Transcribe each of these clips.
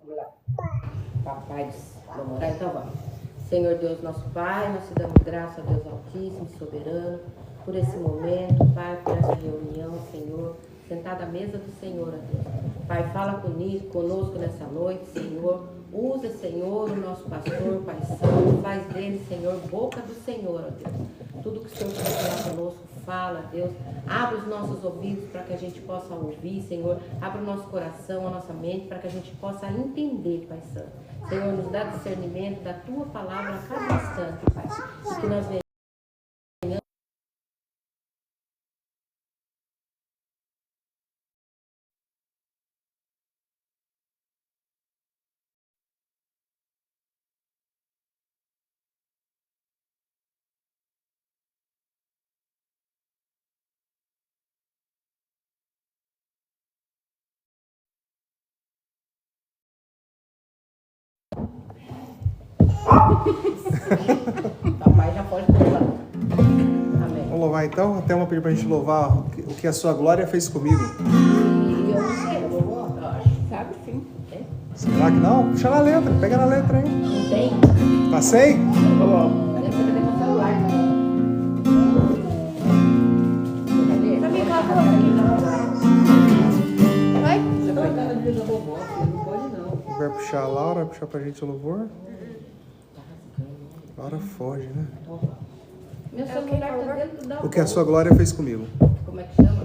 Vamos lá. Papai, vamos orar, então vamos. Senhor Deus, nosso Pai, nós te damos graça a Deus Altíssimo, Soberano, por esse momento, Pai, por essa reunião, Senhor, sentada à mesa do Senhor, ó Deus. Pai, fala conosco nessa noite, Senhor. Usa, Senhor, o nosso pastor, Pai Santo, faz dele, Senhor, boca do Senhor, ó Deus. Tudo que o Senhor quer falar conosco, fala, Deus. Abre os nossos ouvidos para que a gente possa ouvir, Senhor. Abre o nosso coração, a nossa mente, para que a gente possa entender, Pai Santo. Senhor, nos dá discernimento da Tua palavra a cada instante, Pai. E que nós venhamos. Papai já pode louvar. Amém. Vamos louvar então? Até uma pedir pra gente louvar o que a sua glória fez comigo. E eu não sei, eu vou, eu acho. Sabe sim. É? Será que não? Puxa na letra, pega na letra aí. Não tem? Tá sem? Cadê meu celular? Cadê? Pra mim, coloca vai? Você vai dar a vida da vovó, filho, não pode não. Vai puxar a Laura, vai puxar pra gente o louvor. Laura foge, né? Meu celular tá dentro da O que a sua glória fez comigo. Como é que chama?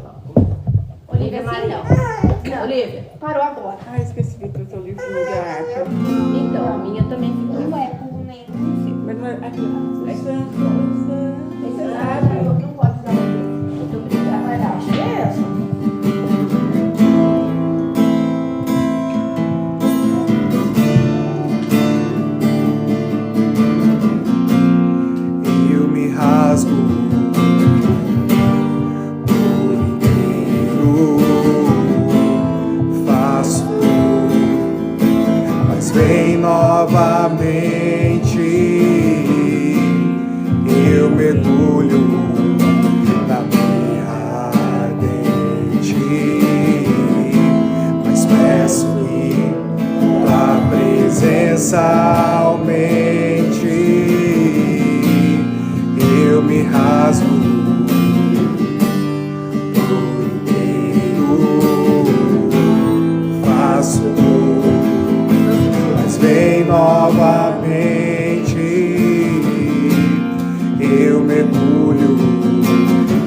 Olivia Maria. Não. Olivia. Parou agora. Ah, esqueci de botar o livro no garrafa. Então, a minha também ficou. Não é por nem. Mas não é aqui. Você sabe, eu não gosto da Muito obrigada. Vai lá, acho que é essa. Eu me rasgo por inteiro, faço, mas vem novamente. Eu mergulho na minha ardente, mas peço que tua presença aumente. Eu me rasgo por inteiro, faço, mas vem novamente. Eu mergulho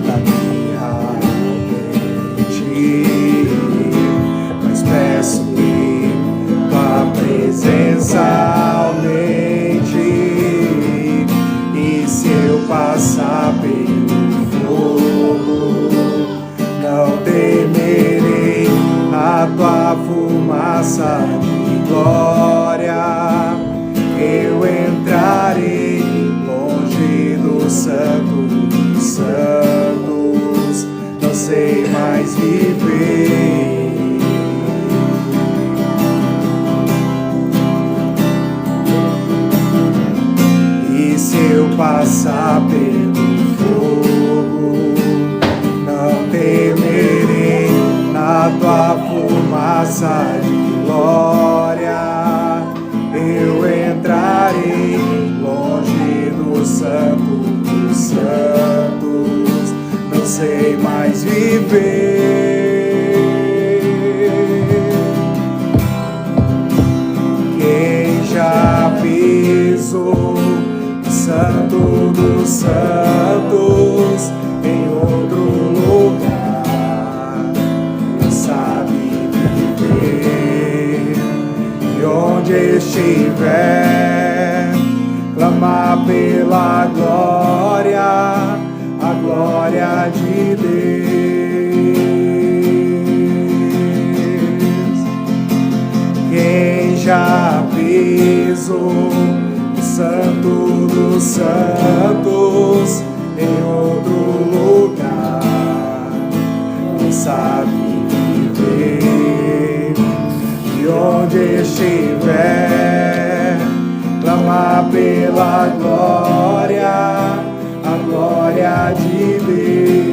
na minha ardente, mas peço que tua presença aumente. E se eu passar pelo fogo, não temerei a tua fumaça de glória. Eu entrarei longe do Santo dos Santos, não sei mais viver. E se eu passar pelo fogo, não temerei na tua fumaça de glória. Eu entrarei longe do Santo dos Santos, não sei mais viver. Quem já pisou no Santo dos Santos em outro lugar, não sabe viver. E onde estiver, clamar pela glória, a glória de Deus. Quem já pisou no Santo dos Santos em outro lugar, não sabe viver. E onde estiver, clamar pela glória, a glória de Deus.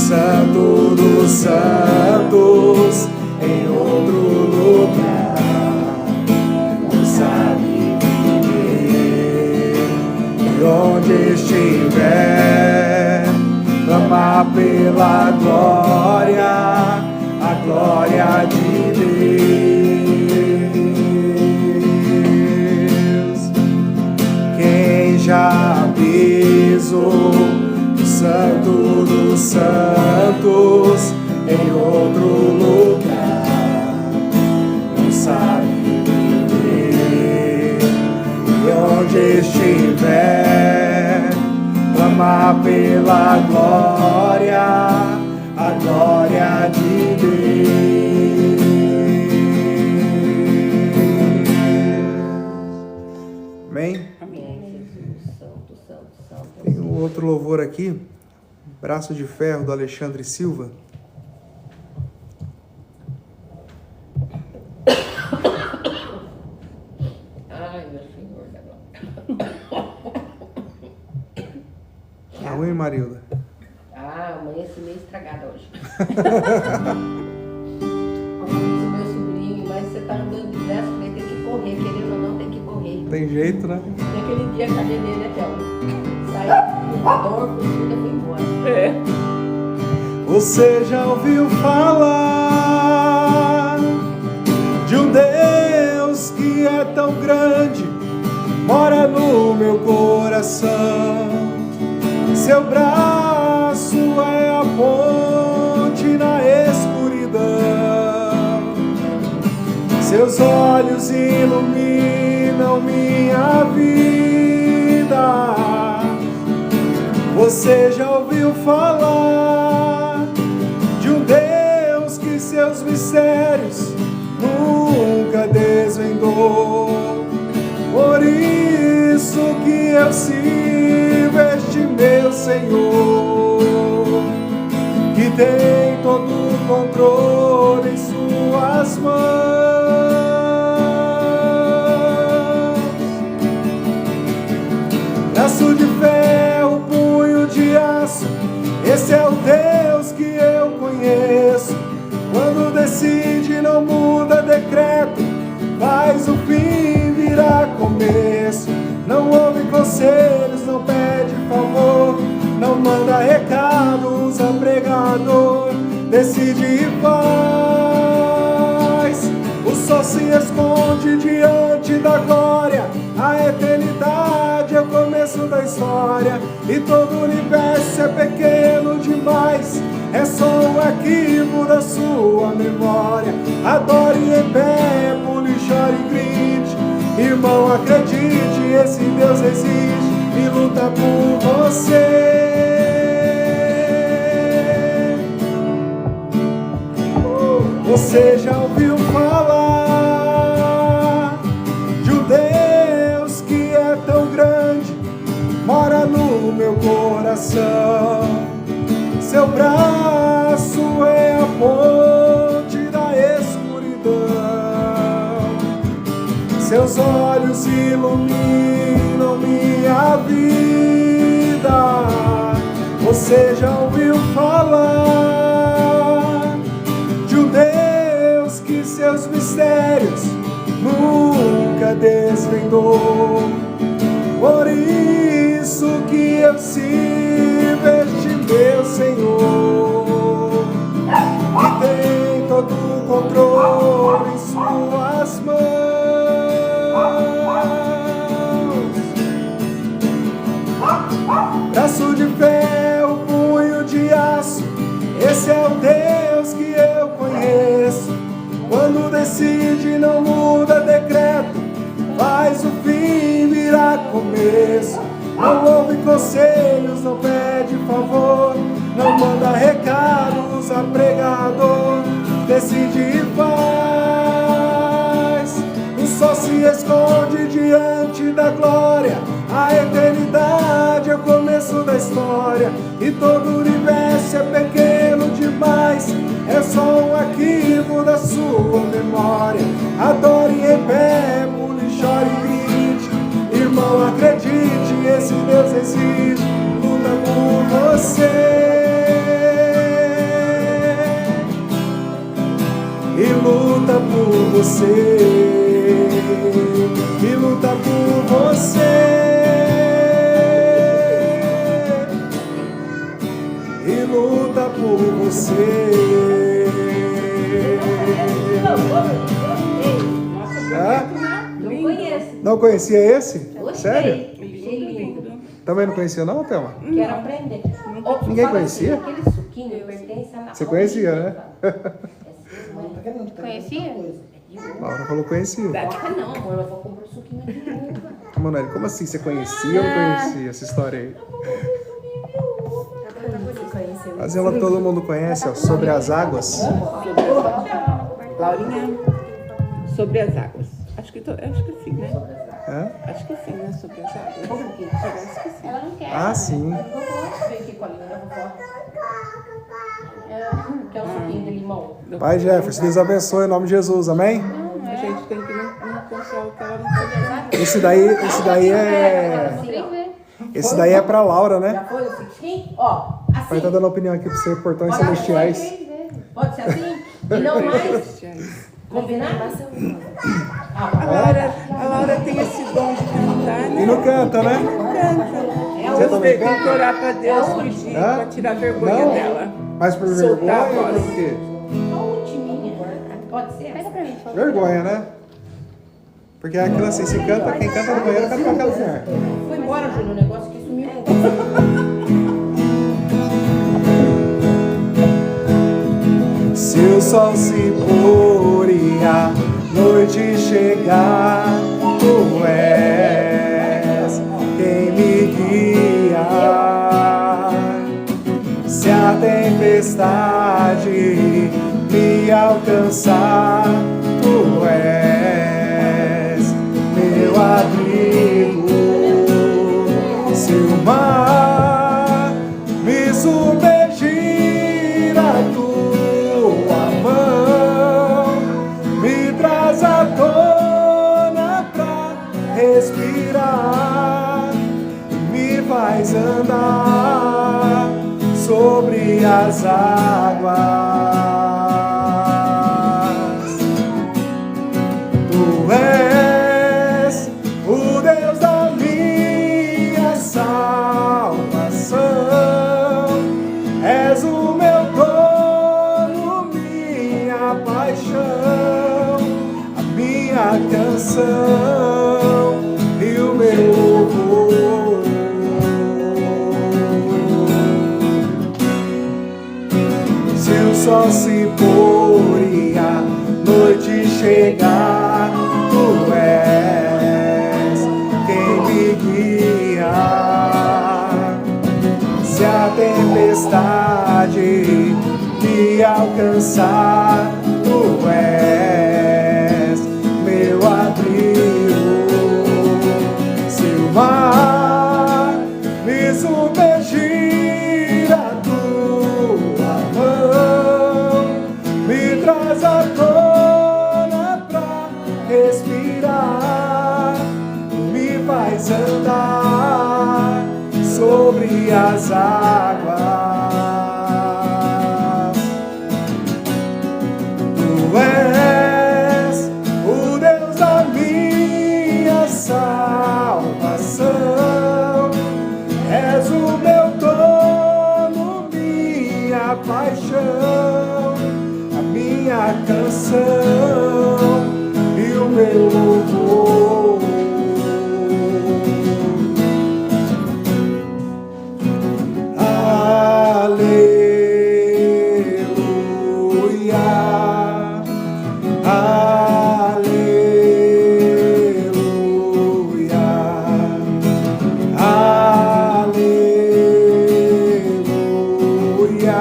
Santo dos Santos, em outro lugar, não sabe viver. E onde estiver, clamar pela glória, a glória de Deus. Quem já pisou no Santo dos Santos, em outro lugar, não sabe viver. E onde estiver, clamar pela glória, a glória de Deus. Amém? Amém, Jesus, santo, santo, santo. Tem um outro louvor aqui, Braço de Ferro, do Alexandre Silva. Ai, meu Senhor da glória. Tá ruim, Marilda? Ah, amanheci meio estragada hoje. Disse meu sobrinho, mas você tá andando depressa, vai ter que correr, querendo ou não, tem que correr. Tem jeito, né? E aquele dia, cadê dele até hoje? Saiu com dor, com tudo, eu fui embora. É. Você já ouviu falar de um Deus que é tão grande, mora no meu coração. Seu braço é a ponte na escuridão, seus olhos iluminam minha vida. Você já ouviu falar de um Deus que seus mistérios nunca desvendou? Por isso que eu sirvo este meu Senhor, que tem todo o controle em suas mãos. Braço de ferro, punho de aço, esse é o Deus que eu conheço. Quando decide, não muda decreto, faz o fim virar começo. Não ouve conselhos, não pede favor, não manda recado, usa pregador. Decide e faz. O sol se esconde diante da glória, a eternidade é o começo da história. E todo o universo é pequeno demais, é só um arquivo da sua memória. Adore em pé, pule, chore e grite. Irmão, acredite, esse Deus existe e luta por você. Você já ouviu falar de um Deus que é tão grande, mora no meu coração. Seu braço é a ponte da escuridão, seus olhos iluminam minha vida. Você já ouviu falar de um Deus que seus mistérios nunca desvendou? Por isso que eu sirvo este meu Senhor, que tem todo o controle em suas mãos. Braço de ferro, punho de aço, esse é o Deus que eu conheço. Quando decide, não muda decreto, faz o fim virar começo. Não ouve conselhos, não pede favor, não manda recado, usa pregador. Decide e faz. O sol se esconde diante da glória, a eternidade é o começo da história. E todo o universo é pequeno demais, é só um arquivo da sua memória. Adore em pé, pule, chore e grite. Irmão, acredite, esse Deus existe, luta por você. você e luta por você. E luta por você. Hã? Não conheço. Não conhecia esse? Gostei. Sério? Achei lindo. Também não conhecia não, Thelma? Quero aprender. Ou, Ninguém fala conhecia? Assim, aquele suquinho pertence a... Você conhecia, né? Conhecia? Laura falou conhecia. Ah, não, amor, eu vou comprar um suquinho de uva. Manoel, como assim? Você conhecia ou não conhecia essa história aí? Mas ela todo mundo conhece, ó, Sobre as Águas. Laurinha, sobre as águas. Acho que sim, né? Hã? Acho que sim, né? Sobre as águas. Parece que sim. Ela não quer. Ah, sim. Eu gosto de ver aqui com a língua da vovó. Que é um suquinho de limão. Pai Jefferson, Deus abençoe em nome de Jesus, amém? A gente tem que não console que ela não pode. Esse daí é... Esse daí é pra Laura, né? Já foi o suquinho? Ó, O pai tá assim. dando opinião aqui pra você, Portões Celestiais. Pode ser assim? E não mais? Combinado? A Laura tem esse dom de cantar, né? E não canta, né? Você Você também tem que canta? orar pra Deus pedir Hã? pra tirar a vergonha Não? dela. Mas por Soltar vergonha a ou voz. por quê? Só a ultiminha. Pode ser? Pega pra mim, por favor. Vergonha, né? Porque é aquilo assim, se canta, quem canta no banheiro canta pra aquela lugar. Foi embora, Júnior, o negócio que sumiu. Se o sol se pôr e a noite chegar, tu és quem me guia. Se a tempestade me alcançar, tu és meu abrigo. Se o mar me submergir, a tua mão me traz à tona pra respirar, me faz andar sobre as águas. Tu és o Deus da minha salvação, és o meu dono, minha paixão, a minha canção e o meu louvor. Se o sol se pôr e a noite chegar, tu és quem me guia. Se a tempestade me alcançar, tu és meu abrigo. Se o mar me submergir, a tua mão me traz à tona pra respirar, me faz andar sobre as águas. Tu és o Deus da minha salvação, és o meu dono, minha paixão, a minha canção e o meu louvor. Aleluia, aleluia, aleluia,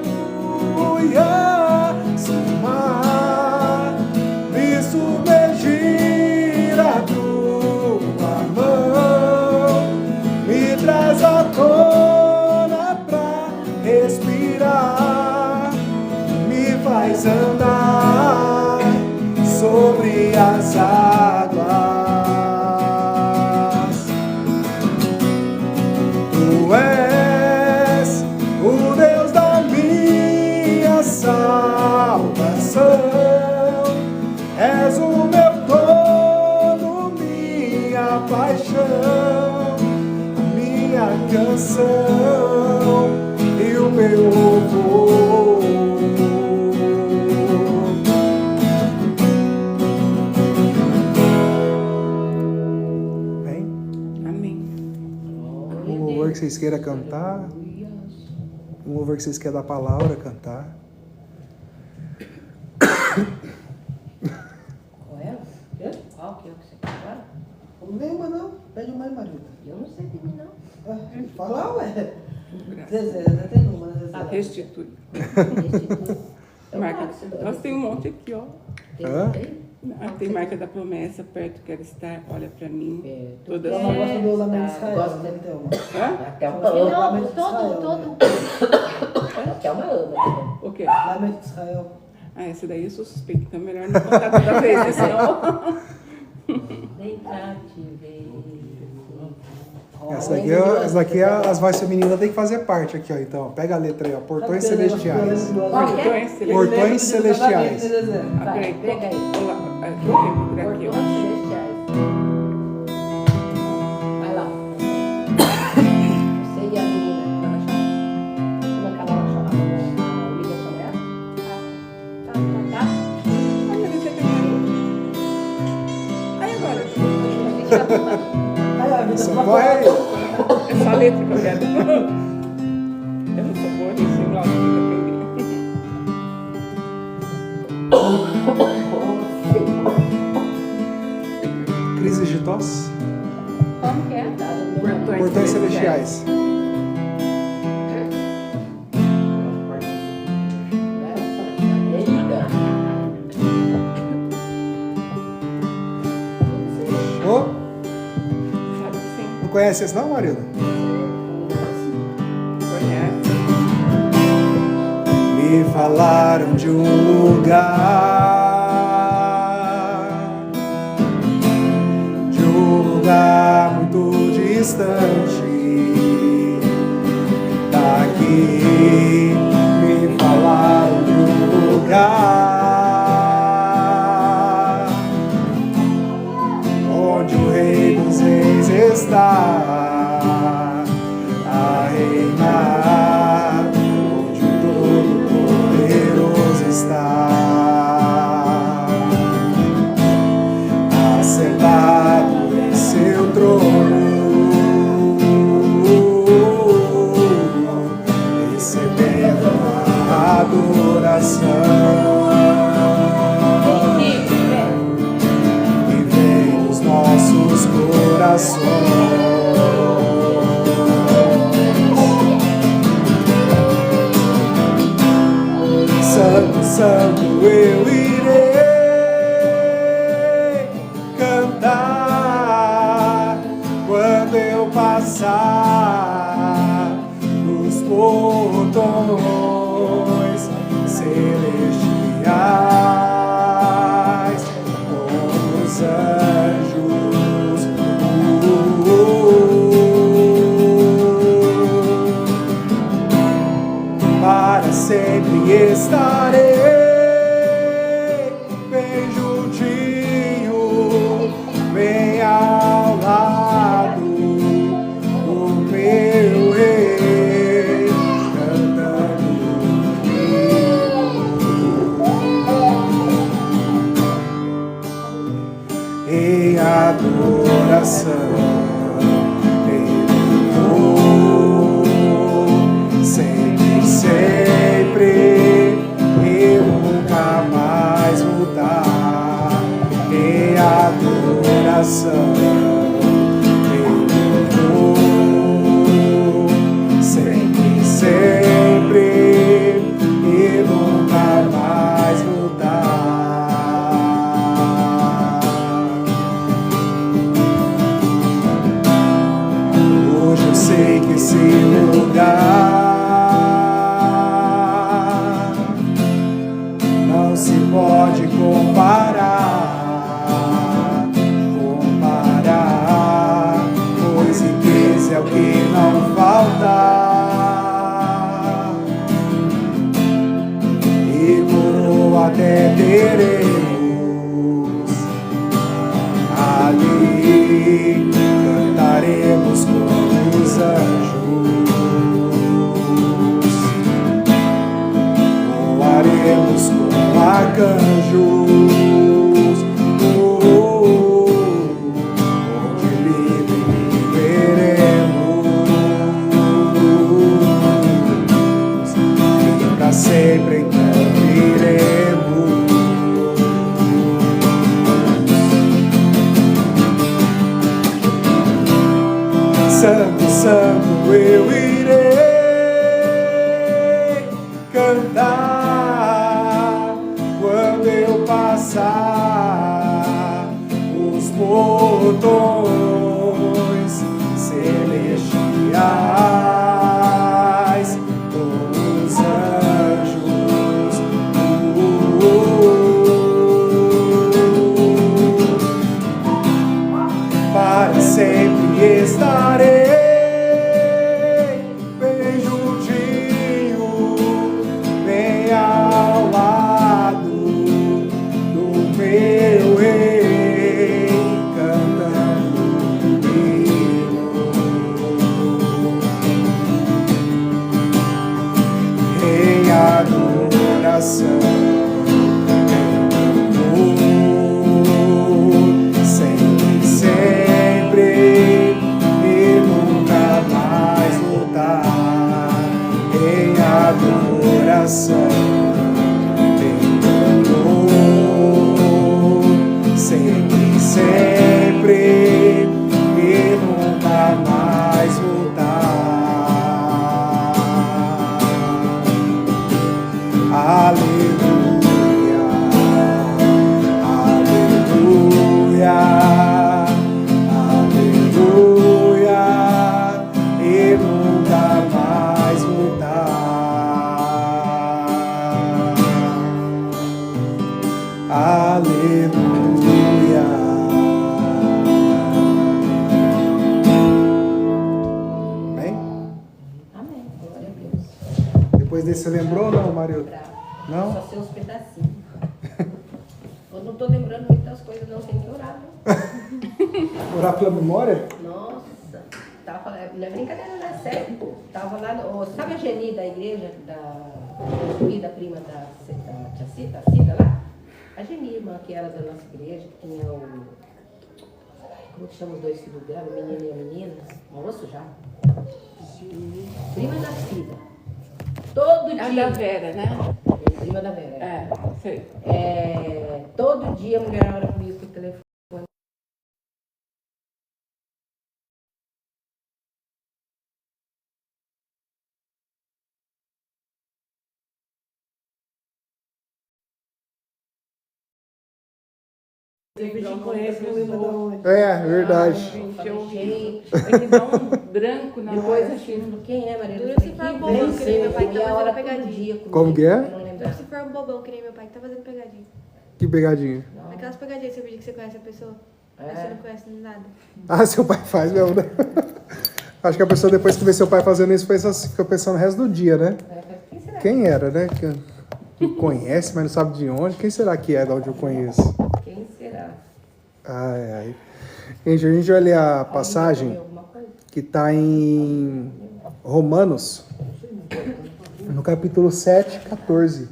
aleluia, vais andar sobre as águas. Tu és o Deus da minha salvação, és o meu todo, minha paixão, minha canção e o meu louvor. Bem, Amém. um louvor que vocês queiram cantar, um louvor que vocês querem dar pra Laura cantar. Qual é? Qual que é o que você quer agora? Nenhuma não. Pede uma aí, Marita. Eu não sei pedir, não. Fala, ué. Graças. Zezé tem uma, né, Zezé? Restitui. Restitui. Eu Marca. gosto do- Nós tem um monte aqui, ó. Hã? Tem? Tem marca da promessa, perto quero estar, olha pra mim. Todas Ela gosta do Lamento de Israel, Gosta. né, Thelma? Hã? Até uma Não, ama. Lamento de Israel, Até uma ama. O quê? Lamento de Israel. Ah, essa daí eu sou suspeita, então melhor não contar toda vez, né? Senão... Vem cá te ver. Essa daqui as vozes femininas tem que fazer parte aqui, ó. Então, pega a letra aí, ó. Portões Celestiais. Portões celestiais. Portões Celestiais. Ah, Vai, peraí, pega aí. olha lá, eu lembro por aqui, Portões ó. celestiais. Vai lá. Você e a menina, Ana chama. Como é que ela chama? A Olivia chama ela? Tá. Olha, você tem aí. Aí agora, Aí, ó, a vida Só tá corre aí. é só a letra que eu quero. Eu não sou boa nisso, igual eu Crise de tosse. Como que é? Portões Celestiais. Ô, Sabe sim, não conhece esse não, Marilda? conhece. Me falaram de um lugar muito distante daqui. Me falaram de um lugar onde o Rei dos Reis está a reinar, onde o Todo-Poderoso está assentado em seu trono, recebendo a adoração. E vem nos nossos corações. Santo, santo, eu irei cantar quando eu passar nos portões celestiais com os anjos. Para sempre estarei bem juntinho, bem ao lado do meu Rei, cantando comigo em adoração. Sempre, sempre, e nunca mais mudar em adoração. Eu vou sempre, sempre, e nunca mais mudar. teremos. Ali cantaremos com os anjos, voaremos com arcanjos, onde livre viveremos, e pra sempre então viremos. Santo, santo, eu irei cantar quando eu passar os portões celestiais com os anjos. Para sempre estarei bem juntinho, bem ao lado do meu rei, cantando hino em adoração. Adoração, sempre, sempre e nunca mais voltar. Aleluia, aleluia, aleluia e nunca mais voltar. Aleluia. Amém? Amém. Glória a Deus. Depois desse você lembrou ou não, Marilda? Não? Só sei uns pedacinhos. Eu não tô lembrando muitas coisas, não. Tem que orar, né? Orar pela memória? Nossa. Tava falando, não é brincadeira, não é sério. Tava lá, sabe a Geni da igreja, da prima da tia Cida, a Cida lá? A Geni, irmã, que era da nossa igreja, que tinha o... Como que chama os dois filhos dela? O menino e a menina? Moço já. Prima da Cida. Todo dia. A da Vera, né? Prima da Vera. É, sei. Todo dia a mulher ora comigo por telefone. Eu não conheço pessoas. É, verdade. Gente, eu ouvi. É que dá um branco na Depois hora. eu filho, quem é, Maria? Dura se for bobão, que nem meu pai que tá fazendo pegadinha. Como que é? Dura se for bobão, que nem meu pai que tá fazendo pegadinha. Que pegadinha. Aquelas pegadinhas que você vídeo que você conhece a pessoa, mas você não conhece nada. Ah, seu pai faz mesmo, né? Acho que a pessoa, depois que vê seu pai fazendo isso, fica pensando o resto do dia, né? Quem será? Quem era, né? Que conhece, mas não sabe de onde. Quem será que é de onde eu conheço? Quem será? Ai, ai. Gente, a gente vai ler a passagem que está em Romanos, no capítulo 7, 14.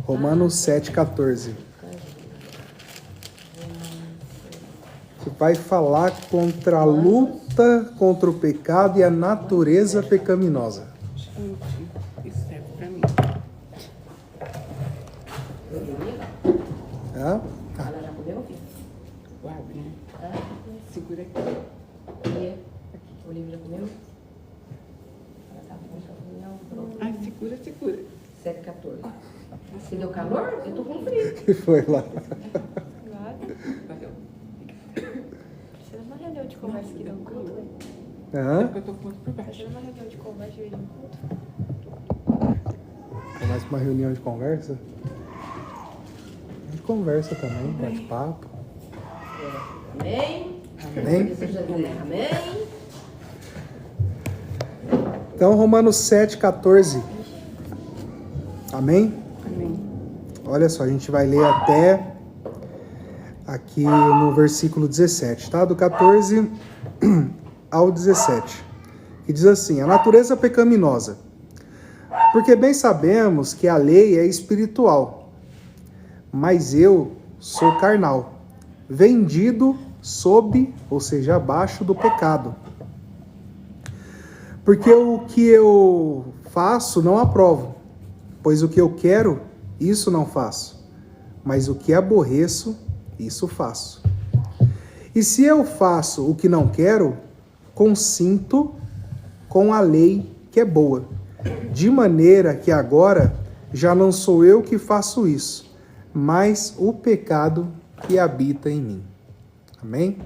Romanos 7, 14. Que vai falar contra a luta contra o pecado e a natureza pecaminosa. Gente, isso serve pra mim. Hã? Ela já comeu, filho? Guarda, né? Ah, Segura aqui. o livro já comeu? Ela tá com reunião, pronto. Ai, segura, segura. 7h14. Você deu calor? Eu tô com frio. Que foi lá? Valeu. Precisa de uma reunião de conversa aqui no culto, velho. Hã? Eu tô com outro por baixo. Precisa de uma reunião de conversa de um culto. Mais uma reunião de conversa? A gente conversa também, bate papo. Amém? Amém? Seja Deus, amém? Então, Romanos 7, 14. Amém? Amém. olha só, a gente vai ler até aqui no versículo 17, tá? Do 14 ao 17, que diz assim: a natureza pecaminosa, porque bem sabemos que a lei é espiritual, mas eu sou carnal, vendido sob, ou seja, abaixo do pecado. Porque o que eu faço não aprovo, pois o que eu quero, isso não faço, mas o que aborreço, isso faço. E se eu faço o que não quero, consinto com a lei que é boa, de maneira que agora já não sou eu que faço isso, mas o pecado que habita em mim. Amém?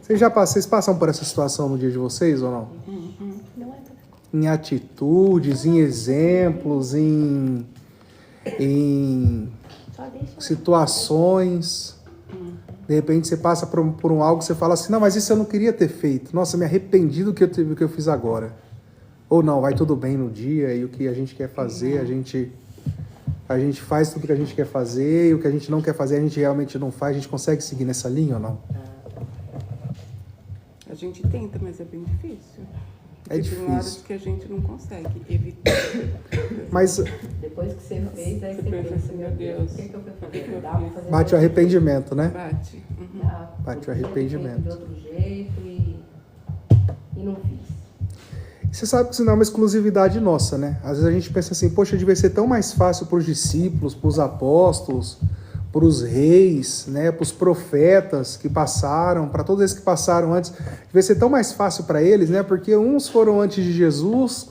Vocês passam por essa situação no dia de vocês ou não? Em atitudes, em exemplos, em situações. De repente você passa por um algo que você fala assim, não, mas isso eu não queria ter feito. Nossa, me arrependi do que eu fiz agora. Ou não, vai tudo bem no dia e o que a gente quer fazer, a gente faz tudo o que a gente quer fazer e o que a gente não quer fazer a gente realmente não faz. A gente consegue seguir nessa linha ou não? A gente tenta, mas é bem difícil. É difícil. Tem horas que a gente não consegue evitar. Mas Depois que você fez, aí você pensa assim, meu Deus, o que eu fui fazer? Dá pra fazer bate o arrependimento, né? Bate. Uhum. Bate o arrependimento. De outro jeito e não fiz. Você sabe que isso não é uma exclusividade nossa, né? Às vezes a gente pensa assim, poxa, devia ser tão mais fácil para os discípulos, para os apóstolos, para os reis, né? Para os profetas que passaram, para todos esses que passaram antes. Devia ser tão mais fácil para eles, né? Porque uns foram antes de Jesus,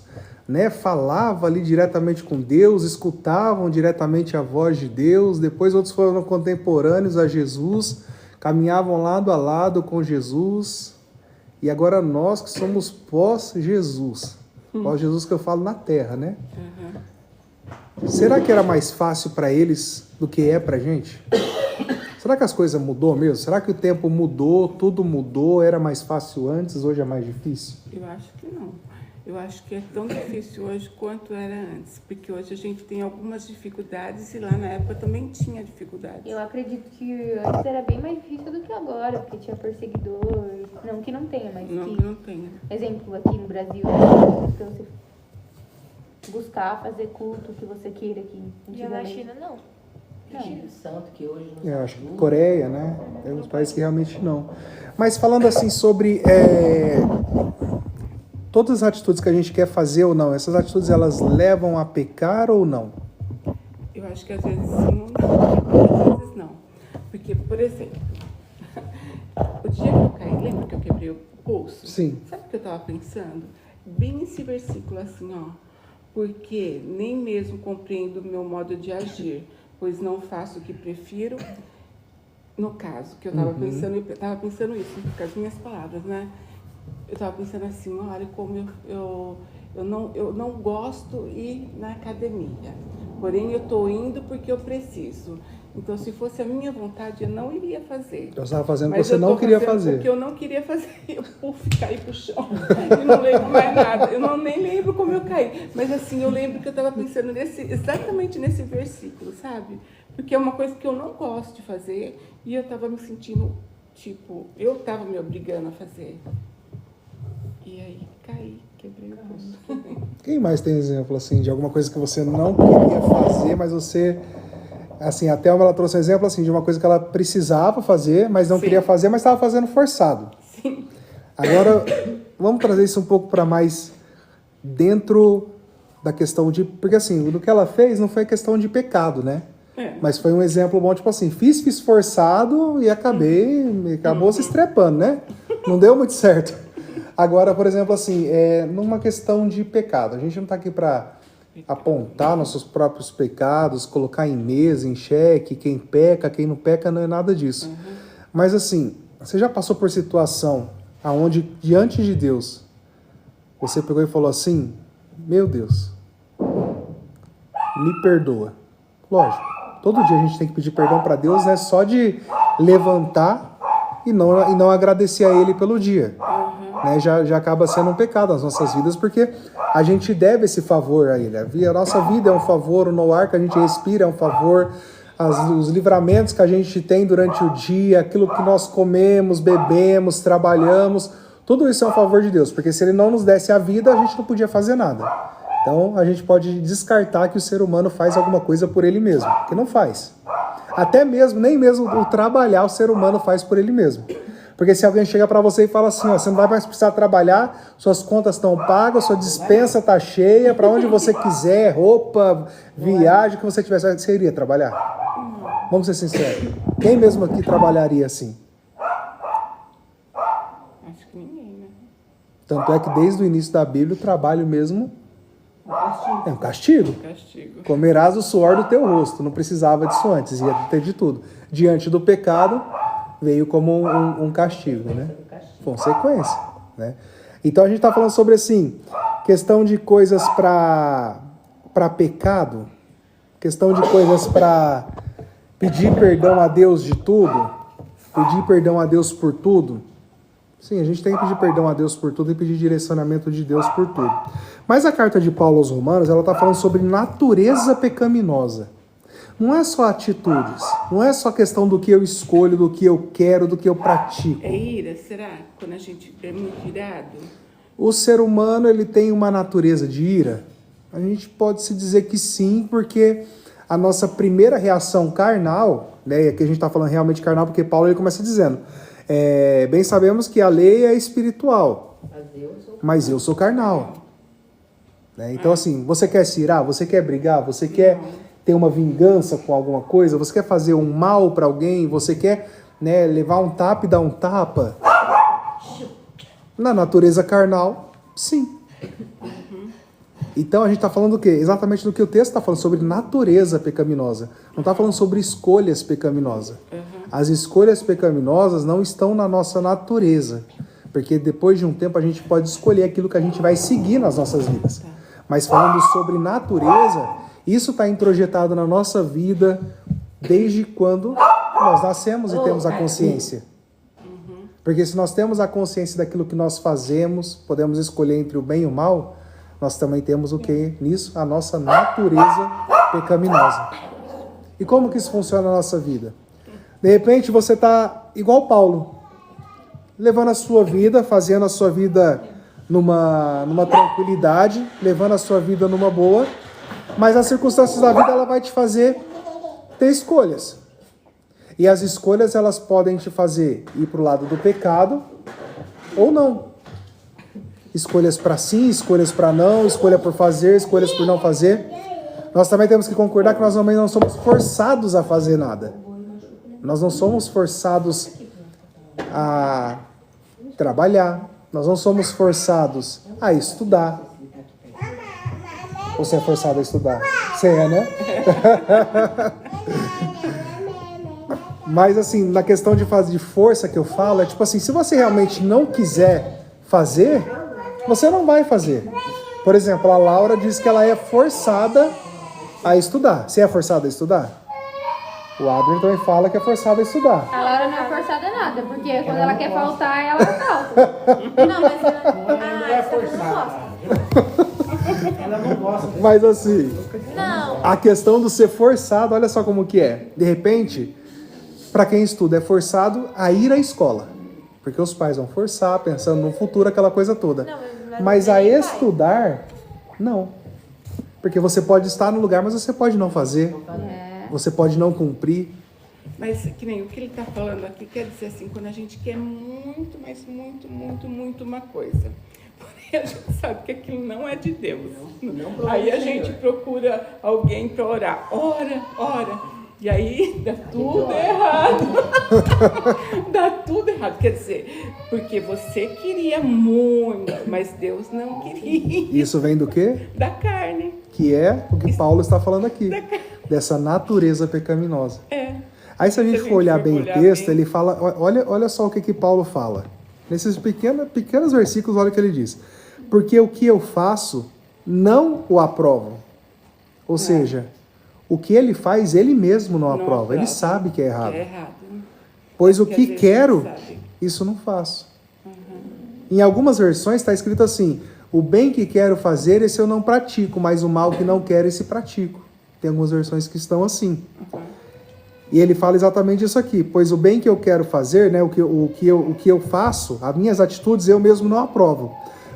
né? Falavam ali diretamente com Deus, escutavam diretamente a voz de Deus. Depois outros foram contemporâneos a Jesus, caminhavam lado a lado com Jesus. E agora nós que somos pós-Jesus. Pós-Jesus que eu falo na Terra, né? Uhum. Será que era mais fácil para eles do que é pra gente? Será que as coisas mudou mesmo? Será que o tempo mudou, tudo mudou, era mais fácil antes, hoje é mais difícil? Eu acho que não. Eu acho que é tão difícil hoje quanto era antes, porque hoje a gente tem algumas dificuldades e lá na época também tinha dificuldades. Eu acredito que antes era bem mais difícil do que agora, porque tinha perseguidor. Não que não tenha, mas não que não tenha. Exemplo, aqui no Brasil, então você buscar fazer culto que você queira aqui. E na China, não. Espírito Santo, que hoje não Eu acho que Coreia, né? Tem uns países que realmente não. Mas falando assim sobre todas as atitudes que a gente quer fazer ou não, essas atitudes elas levam a pecar ou não? Eu acho que às vezes sim ou não. Às vezes não. Porque, por exemplo, o dia que eu caí, lembra que eu quebrei o pulso? Sim. Sabe o que eu estava pensando? Bem nesse versículo assim, ó. Porque nem mesmo compreendo o meu modo de agir, pois não faço o que prefiro. No caso, que eu estava pensando isso, com as minhas palavras, né? Eu estava pensando assim, olha como eu não gosto de ir na academia, porém eu estou indo porque eu preciso. Então, se fosse a minha vontade, eu não iria fazer. Eu estava fazendo o que você não queria fazer. Porque eu não queria fazer, eu caí pro chão e não lembro mais nada. Eu nem lembro como eu caí. Mas assim, eu lembro que eu estava pensando exatamente nesse versículo, sabe? Porque é uma coisa que eu não gosto de fazer e eu estava me sentindo, tipo, eu estava me obrigando a fazer. E aí, caí, quebrei o pulso. Quem mais tem exemplo, assim, de alguma coisa que você não queria fazer, mas você... Assim, a Thelma, ela trouxe um exemplo, assim, de uma coisa que ela precisava fazer, mas não queria fazer, mas estava fazendo forçado. Sim. Agora, vamos trazer isso um pouco para mais dentro da questão de... Porque, assim, do que ela fez não foi questão de pecado, né? Mas foi um exemplo bom, tipo assim, fiz forçado e acabou se estrepando, né? Não deu muito certo. Agora, por exemplo, assim, numa questão de pecado, a gente não está aqui para apontar nossos próprios pecados, colocar em mesa, em xeque, quem peca, quem não peca, não é nada disso. Mas assim, você já passou por situação aonde, diante de Deus, você pegou e falou assim, meu Deus, me perdoa. Lógico, todo dia a gente tem que pedir perdão para Deus, né? Só de levantar e não agradecer a Ele pelo dia. né, já acaba sendo um pecado nas nossas vidas, porque a gente deve esse favor a Ele. A nossa vida é um favor, o ar que a gente respira é um favor, os livramentos que a gente tem durante o dia, aquilo que nós comemos, bebemos, trabalhamos, tudo isso é um favor de Deus, porque se Ele não nos desse a vida, a gente não podia fazer nada. Então a gente pode descartar que o ser humano faz alguma coisa por ele mesmo, que não faz. Até mesmo, nem mesmo o trabalhar o ser humano faz por ele mesmo. Porque se alguém chega para você e fala assim, ó, você não vai mais precisar trabalhar, suas contas estão pagas, sua dispensa está cheia, para onde você quiser, roupa, viagem, o que você tivesse, você iria trabalhar? Vamos ser sinceros. Quem mesmo aqui trabalharia assim? Acho que ninguém, né? Tanto é que desde o início da Bíblia o trabalho mesmo é um castigo. Castigo. Comerás o suor do teu rosto. Não precisava disso antes, ia ter de tudo. Diante do pecado, veio como um castigo, né? Consequência, né? Então a gente está falando sobre, assim, questão de coisas para pecado, questão de coisas para pedir perdão a Deus de tudo, pedir perdão a Deus por tudo. Sim, a gente tem que pedir perdão a Deus por tudo e pedir direcionamento de Deus por tudo. Mas a carta de Paulo aos Romanos, ela está falando sobre natureza pecaminosa. Não é só atitudes, não é só questão do que eu escolho, do que eu quero, do que eu pratico. É ira, será? Quando a gente é muito irado? O ser humano, ele tem uma natureza de ira? A gente pode se dizer que sim, porque a nossa primeira reação carnal, né, e aqui a gente está falando realmente carnal, porque Paulo ele começa dizendo, bem sabemos que a lei é espiritual, mas eu sou carnal. Né? Então assim, você quer se irar? Você quer brigar? Você quer ter uma vingança com alguma coisa? Você quer fazer um mal para alguém? Você quer, né, levar um tapa e dar um tapa? Na natureza carnal, sim. Então a gente está falando do quê? Exatamente do que o texto está falando, sobre natureza pecaminosa. Não está falando sobre escolhas pecaminosas. As escolhas pecaminosas não estão na nossa natureza. Porque depois de um tempo a gente pode escolher aquilo que a gente vai seguir nas nossas vidas. Mas falando sobre natureza, isso está introjetado na nossa vida desde quando nós nascemos e temos a consciência. Porque se nós temos a consciência daquilo que nós fazemos, podemos escolher entre o bem e o mal, nós também temos o que nisso? A nossa natureza pecaminosa. E como que isso funciona na nossa vida? De repente você está igual Paulo, levando a sua vida, fazendo a sua vida numa tranquilidade, levando a sua vida numa boa, mas as circunstâncias da vida ela vai te fazer ter escolhas. E as escolhas elas podem te fazer ir para o lado do pecado ou não. Escolhas para sim, escolhas para não, escolha por fazer, escolhas por não fazer. Nós também temos que concordar que nós também não somos forçados a fazer nada. Nós não somos forçados a trabalhar. Nós não somos forçados a estudar. Você é forçado a estudar? Você é, né? Mas assim, na questão de força que eu falo, é tipo assim, se você realmente não quiser fazer, você não vai fazer. Por exemplo, a Laura diz que ela é forçada a estudar. Você é forçada a estudar? O Abner também fala que é forçada a estudar. A Laura não é forçada a nada, porque quando ela quer faltar, ela falta. Não, mas ela não é forçada. Ela não gosta. Mas assim, Não. a questão do ser forçado, olha só como que é. De repente, para quem estuda, é forçado a ir à escola. Porque os pais vão forçar, pensando no futuro, aquela coisa toda. Mas a estudar, não. Porque você pode estar no lugar, mas você pode não fazer. Você pode não cumprir. Mas que nem o que ele está falando aqui quer dizer assim, quando a gente quer muito, mas muito uma coisa. Porém a gente sabe que aquilo não é de Deus. Aí a gente procura alguém para orar. Ora. E aí dá tudo errado. Dá tudo errado. Quer dizer, porque você queria muito, mas Deus não queria. Isso vem do quê? Da carne. Que é o que Paulo está falando aqui. Dessa natureza pecaminosa. Aí se a gente for olhar bem o texto, ele fala, olha só o que Paulo fala. Nesses pequenos versículos, olha o que ele diz. Porque o que eu faço, não o aprovo. Ou seja, o que ele faz, ele mesmo não aprova. Ele sabe que é errado. Pois o que quero, isso não faço. Em algumas versões está escrito assim: o bem que quero fazer, esse eu não pratico, mas o mal que não quero, esse pratico. Tem algumas versões que estão assim. E ele fala exatamente isso aqui: pois o bem que eu quero fazer, né, o que eu faço, as minhas atitudes eu mesmo não aprovo.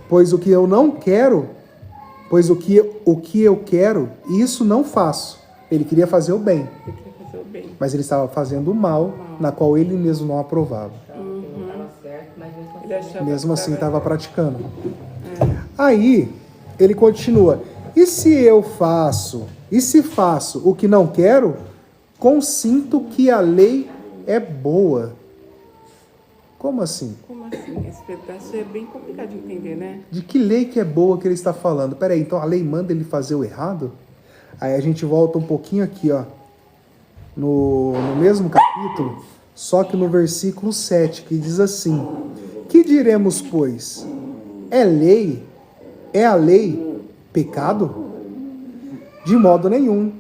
Pois o que eu não quero, pois o que eu quero, isso não faço. Ele queria fazer o bem, Ele queria fazer o bem. mas ele estava fazendo o mal, na qual ele mesmo não aprovava. Não estava certo, mas Ele achava Mesmo que assim tava- estava praticando. Aí ele continua: e se faço o que não quero, consinto que a lei é boa. Como assim? Como assim? Esse pedaço é bem complicado de entender, né? De que lei que é boa que ele está falando? Peraí, então a lei manda ele fazer o errado? Aí a gente volta um pouquinho aqui, ó, no mesmo capítulo, só que no versículo 7, que diz assim: que diremos, pois? É a lei pecado? De modo nenhum.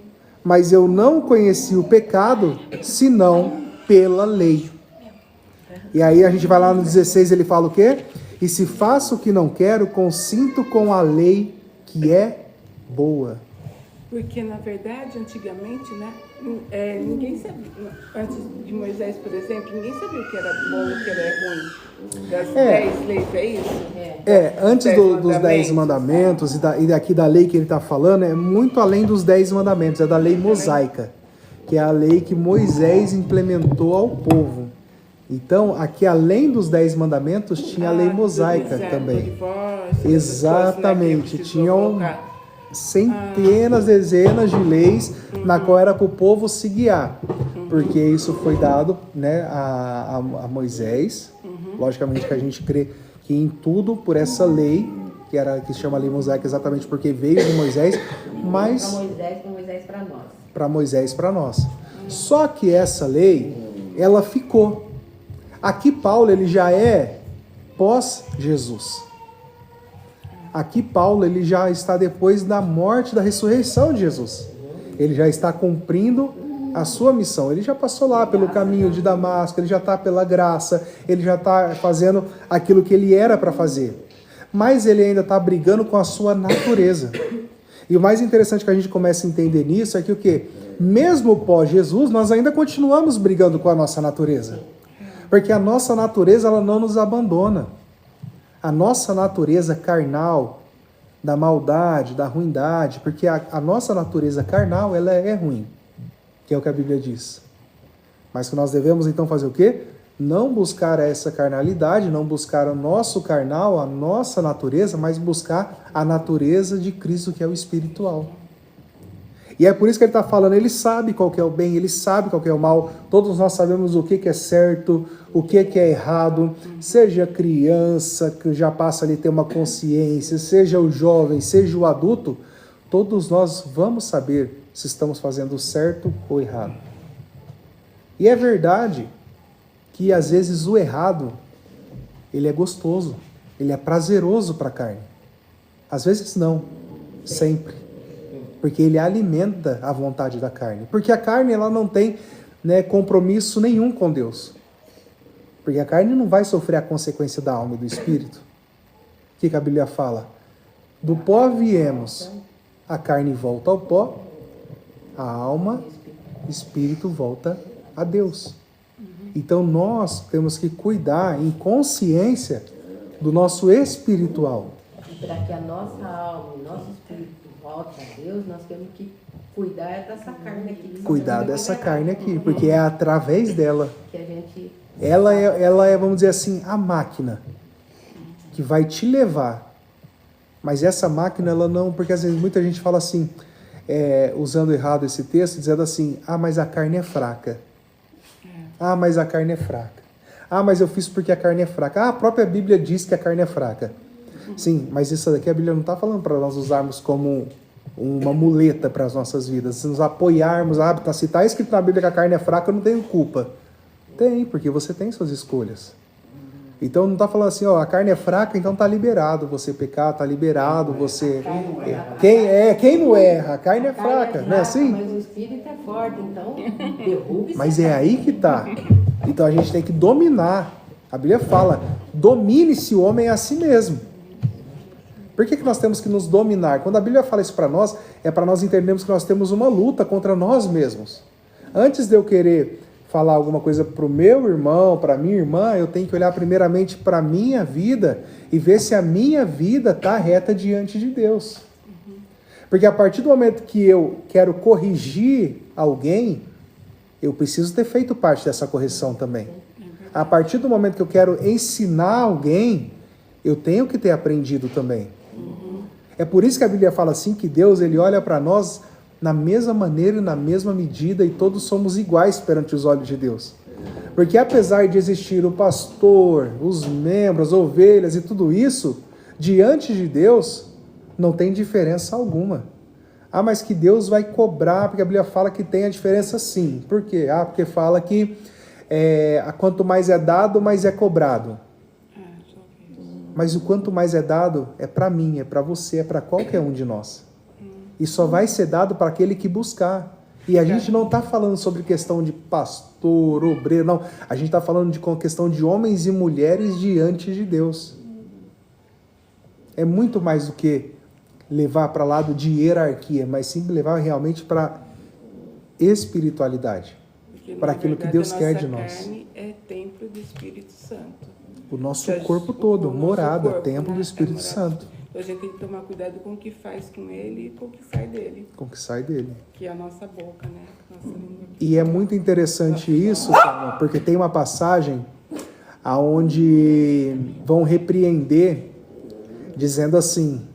Mas eu não conheci o pecado, senão pela lei. E aí a gente vai lá no 16, ele fala o quê? E se faço o que não quero, consinto com a lei que é boa. Porque, na verdade, antigamente, né, ninguém sabia, antes de Moisés, por exemplo, ninguém sabia o que era bom e o que era ruim. Das 10 leis, é isso? Antes dos 10 mandamentos e daqui da lei que ele está falando, é muito além dos 10 mandamentos, é da lei mosaica, que é a lei que Moisés implementou ao povo. Então, aqui além dos 10 mandamentos, tinha a lei mosaica também. Exatamente, tinham centenas, dezenas de leis na qual era para o povo se guiar, porque isso foi dado, né, a Moisés. Logicamente que a gente crê que em tudo por essa lei, que se chama lei mosaica exatamente porque veio de Moisés, mas para Moisés para nós. Para Moisés, para nós. Só que essa lei, ela ficou. Aqui Paulo, ele já é pós-Jesus. Aqui Paulo, ele já está depois da morte, da ressurreição de Jesus. Ele já está cumprindo a sua missão. Ele já passou lá pelo caminho de Damasco, ele já está pela graça, ele já está fazendo aquilo que ele era para fazer. Mas ele ainda está brigando com a sua natureza. E o mais interessante que a gente começa a entender nisso é que o quê? Mesmo pós-Jesus, nós ainda continuamos brigando com a nossa natureza. Porque a nossa natureza, ela não nos abandona. A nossa natureza carnal, da maldade, da ruindade, porque a nossa natureza carnal, ela é ruim, que é o que a Bíblia diz. Mas que nós devemos então fazer o quê? Não buscar essa carnalidade, não buscar o nosso carnal, a nossa natureza, mas buscar a natureza de Cristo, que é o espiritual. E é por isso que ele está falando, ele sabe qual que é o bem, ele sabe qual que é o mal, todos nós sabemos o que é certo, o que é errado, seja criança, que já passa ali a ter uma consciência, seja o jovem, seja o adulto, todos nós vamos saber se estamos fazendo certo ou errado. E é verdade que às vezes o errado, ele é gostoso, ele é prazeroso para a carne. Às vezes não, sempre. Porque ele alimenta a vontade da carne. Porque a carne, ela não tem, né, compromisso nenhum com Deus. Porque a carne não vai sofrer a consequência da alma e do espírito. O que a Bíblia fala? Do pó viemos, a carne volta ao pó, a alma, o espírito volta a Deus. Então nós temos que cuidar em consciência do nosso espiritual. E para que a nossa alma, o nosso espírito volte a Deus, nós temos que cuidar dessa carne aqui. Cuidar dessa carne aqui, porque é através dela. Que a gente... Ela é, vamos dizer assim, a máquina que vai te levar. Mas essa máquina, ela não... Porque às vezes muita gente fala assim, usando errado esse texto, dizendo assim, mas a carne é fraca. Mas a carne é fraca. Mas eu fiz porque a carne é fraca. A própria Bíblia diz que a carne é fraca. Sim, mas isso daqui a Bíblia não está falando para nós usarmos como uma muleta para as nossas vidas. Se nos apoiarmos, se está escrito na Bíblia que a carne é fraca, eu não tenho culpa. Tem, porque você tem suas escolhas. Então não está falando assim, a carne é fraca, então está liberado você pecar, está liberado você... Quem não erra? A carne é fraca, não é assim? Mas o espírito é forte, então derruba. Mas é aí que está. Então a gente tem que dominar A Bíblia fala, domine-se o homem a si mesmo. Por que nós temos que nos dominar? Quando a Bíblia fala isso para nós, é para nós entendermos que nós temos uma luta contra nós mesmos. Antes de eu querer falar alguma coisa para o meu irmão, para a minha irmã, eu tenho que olhar primeiramente para a minha vida e ver se a minha vida está reta diante de Deus. Porque a partir do momento que eu quero corrigir alguém, eu preciso ter feito parte dessa correção também. A partir do momento que eu quero ensinar alguém, eu tenho que ter aprendido também. É por isso que a Bíblia fala assim, que Deus ele olha para nós na mesma maneira e na mesma medida, e todos somos iguais perante os olhos de Deus. Porque apesar de existir o pastor, os membros, as ovelhas e tudo isso, diante de Deus, não tem diferença alguma. Ah, mas que Deus vai cobrar, porque a Bíblia fala que tem a diferença sim. Por quê? Ah, porque fala que quanto mais é dado, mais é cobrado. Mas o quanto mais é dado é para mim, é para você, é para qualquer um de nós. E só vai ser dado para aquele que buscar. E a gente não está falando sobre questão de pastor, obreiro, não. A gente está falando de questão de homens e mulheres diante de Deus. É muito mais do que levar para lado de hierarquia, mas sim levar realmente para espiritualidade. Porque, para aquilo que Deus quer de nós. A nossa carne é templo do Espírito Santo. O nosso corpo todo, morada, corpo, templo do Espírito Santo. Então a gente tem que tomar cuidado com o que faz com ele e com o que sai dele. Com o que sai dele. Que é a nossa boca, né? Nossa língua. E é muito interessante isso, porque tem uma passagem aonde vão repreender, dizendo assim,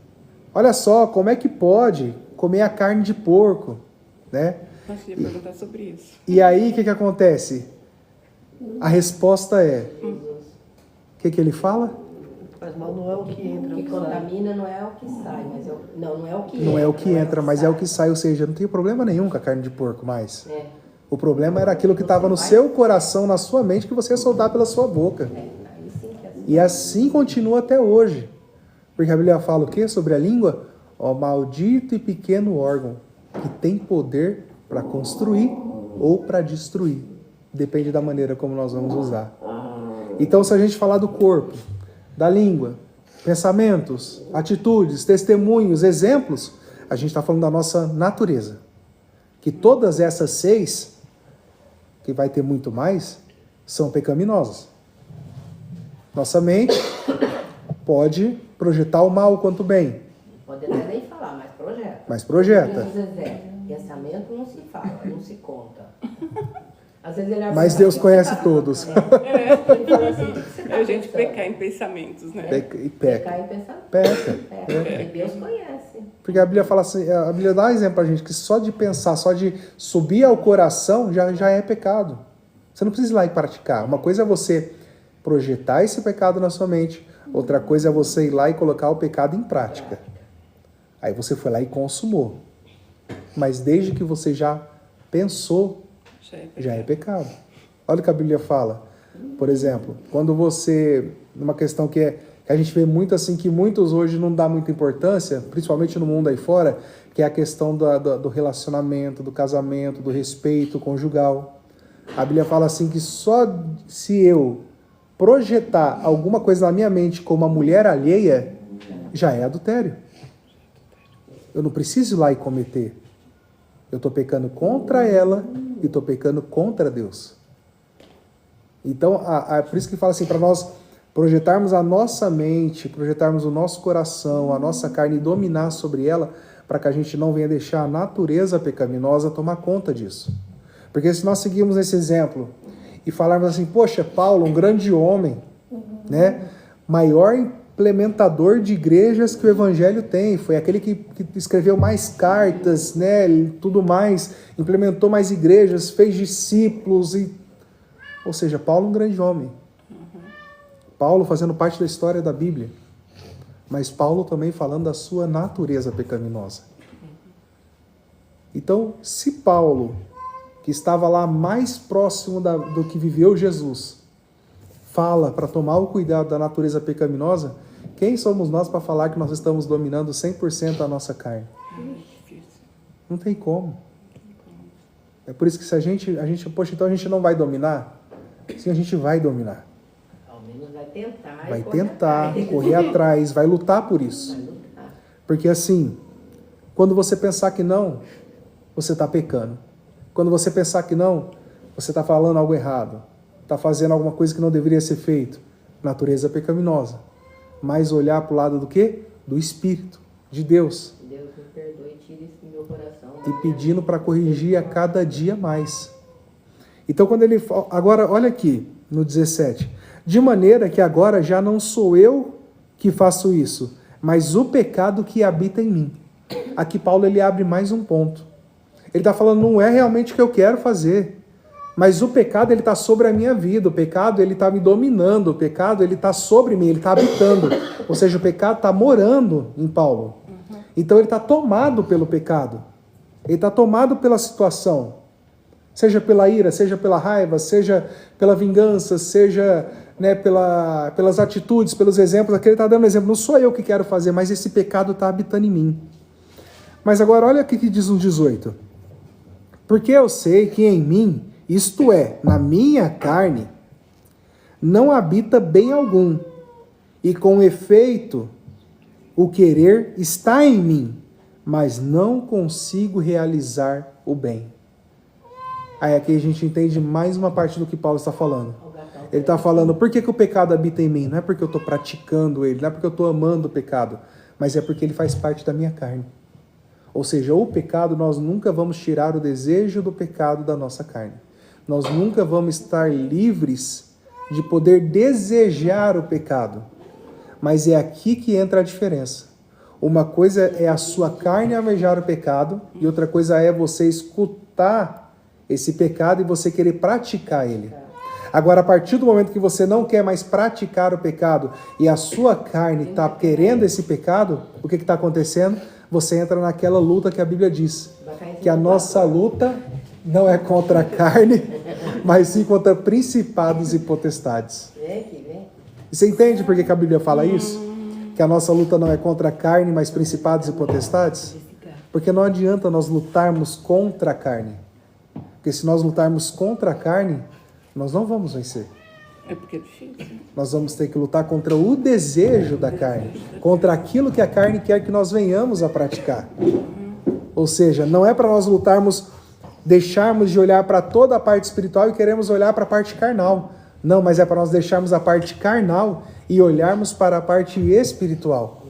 olha só, como é que pode comer a carne de porco, né? Nós ia perguntar sobre isso. E aí, o que acontece? A resposta é, o que ele fala? Mas mal não é o que entra. O que contamina não é o que sai, mas não é o que Não é o que entra, mas é o que sai. Ou seja, não tem problema nenhum com a carne de porco mais. É. O problema era aquilo que estava no seu coração, na sua mente, que você ia soltar pela sua boca. Aí sim que é assim. E assim continua até hoje. Porque a Bíblia fala o quê sobre a língua? Ó, maldito e pequeno órgão, que tem poder para construir ou para destruir. Depende da maneira como nós vamos usar. Então, se a gente falar do corpo, da língua, pensamentos, atitudes, testemunhos, exemplos, a gente está falando da nossa natureza. Que todas essas 6, que vai ter muito mais, são pecaminosas. Nossa mente pode projetar o mal quanto o bem. Pode até nem falar, mas projeta. Mas projeta. Zezé, pensamento não se fala, não se conta. Às vezes ele Mas Deus conhece todos. Ele fala assim, o que você tá É a gente pensando? pecar em pensamentos, né? E Pecar peca. em pensamento. Peca. É, e Deus conhece. Porque a Bíblia fala assim, a Bíblia dá um exemplo pra gente, que só de pensar, só de subir ao coração, já é pecado. Você não precisa ir lá e praticar. Uma coisa é você projetar esse pecado na sua mente, outra coisa é você ir lá e colocar o pecado em prática. Aí você foi lá e consumou. Mas desde que você já pensou, já é pecado. Olha o que a Bíblia fala. Por exemplo, quando você, numa questão que a gente vê muito assim, que muitos hoje não dá muita importância, principalmente no mundo aí fora, que é a questão do relacionamento, do casamento, do respeito conjugal. A Bíblia fala assim que só se eu projetar alguma coisa na minha mente como uma mulher alheia, já é adultério. Eu não preciso ir lá e cometer. Eu estou pecando contra ela e estou pecando contra Deus. Então, por isso que fala assim, para nós projetarmos a nossa mente, projetarmos o nosso coração, a nossa carne e dominar sobre ela, para que a gente não venha deixar a natureza pecaminosa tomar conta disso. Porque se nós seguirmos esse exemplo e falarmos assim, poxa, Paulo, um grande homem, né? Maior implementador de igrejas que o Evangelho tem, foi aquele que escreveu mais cartas, né, tudo mais, implementou mais igrejas, fez discípulos, ou seja, Paulo um grande homem. Paulo fazendo parte da história da Bíblia, mas Paulo também falando da sua natureza pecaminosa. Então, se Paulo, que estava lá mais próximo do que viveu Jesus, fala para tomar o cuidado da natureza pecaminosa, quem somos nós para falar que nós estamos dominando 100% a nossa carne? Não tem como. É por isso que se a gente, poxa, então a gente não vai dominar? Sim, a gente vai dominar. tentar. Vai tentar, correr atrás, vai lutar por isso. Vai lutar. Porque assim, quando você pensar que não, você está pecando. Quando você pensar que não, você está falando algo errado. Está fazendo alguma coisa que não deveria ser feito. Natureza pecaminosa. Mas olhar para o lado do quê? Do Espírito, de Deus. Deus me perdoe e tire isso do meu coração. E pedindo para corrigir a cada dia mais. Então quando ele... Agora, olha aqui, no 17. De maneira que agora já não sou eu que faço isso, mas o pecado que habita em mim. Aqui Paulo ele abre mais um ponto. Ele está falando, não é realmente o que eu quero fazer, mas o pecado ele está sobre a minha vida, o pecado ele está me dominando, o pecado ele está sobre mim, ele está habitando. Ou seja, o pecado está morando em Paulo. Então ele está tomado pelo pecado. Ele está tomado pela situação. Seja pela ira, seja pela raiva, seja pela vingança, seja pelas atitudes, pelos exemplos. Aqui ele está dando um exemplo. Não sou eu que quero fazer, mas esse pecado está habitando em mim. Mas agora olha o que diz no 18. Porque eu sei que em mim, isto é, na minha carne, não habita bem algum. E com efeito, o querer está em mim, mas não consigo realizar o bem. Aí aqui a gente entende mais uma parte do que Paulo está falando. Ele está falando, por que o pecado habita em mim? Não é porque eu estou praticando ele, não é porque eu estou amando o pecado, mas é porque ele faz parte da minha carne. Ou seja, o pecado, nós nunca vamos tirar o desejo do pecado da nossa carne. Nós nunca vamos estar livres de poder desejar o pecado. Mas é aqui que entra a diferença. Uma coisa é a sua carne almejar o pecado, e outra coisa é você escutar esse pecado e você querer praticar ele. Agora, a partir do momento que você não quer mais praticar o pecado e a sua carne está querendo esse pecado, o que está acontecendo? Você entra naquela luta que a Bíblia diz, que a nossa luta não é contra a carne, mas sim contra principados e potestades. E você entende por que a Bíblia fala isso? Que a nossa luta não é contra a carne, mas principados e potestades? Porque não adianta nós lutarmos contra a carne. Porque se nós lutarmos contra a carne, nós não vamos vencer. É porque é difícil. Nós vamos ter que lutar contra o desejo da carne, contra aquilo que a carne quer que nós venhamos a praticar. Ou seja, não é para nós lutarmos, deixarmos de olhar para toda a parte espiritual e queremos olhar para a parte carnal. Não, mas é para nós deixarmos a parte carnal e olharmos para a parte espiritual.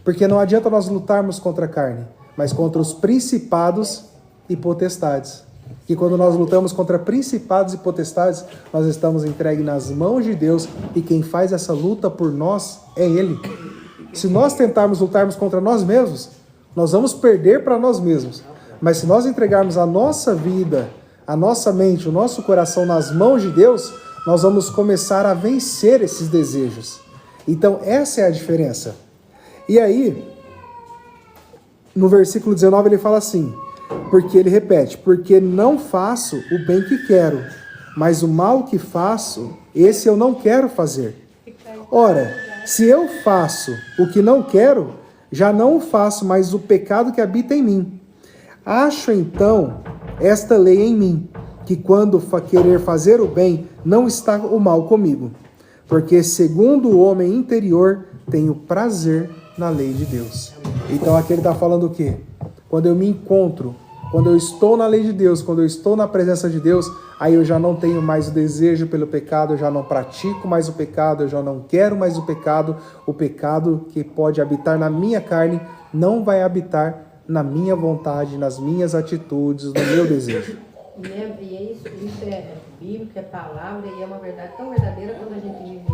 Porque não adianta nós lutarmos contra a carne, mas contra os principados e potestades. Que quando nós lutamos contra principados e potestades, nós estamos entregues nas mãos de Deus, e quem faz essa luta por nós é Ele. Se nós tentarmos lutarmos contra nós mesmos, nós vamos perder para nós mesmos. Mas se nós entregarmos a nossa vida, a nossa mente, o nosso coração nas mãos de Deus, nós vamos começar a vencer esses desejos. Então essa é a diferença. E aí, no versículo 19 ele fala assim, porque ele repete, porque não faço o bem que quero, mas o mal que faço, esse eu não quero fazer. Ora, se eu faço o que não quero, já não o faço, mas o pecado que habita em mim. Acho então esta lei em mim, que quando querer fazer o bem, não está o mal comigo. Porque segundo o homem interior, tenho prazer na lei de Deus. Então aqui ele está falando o quê? Quando eu me encontro, quando eu estou na lei de Deus, quando eu estou na presença de Deus, aí eu já não tenho mais o desejo pelo pecado, eu já não pratico mais o pecado, eu já não quero mais o pecado que pode habitar na minha carne, não vai habitar na minha vontade, nas minhas atitudes, no meu desejo. E é isso é bíblico, é palavra, e é uma verdade tão verdadeira quando a gente vive.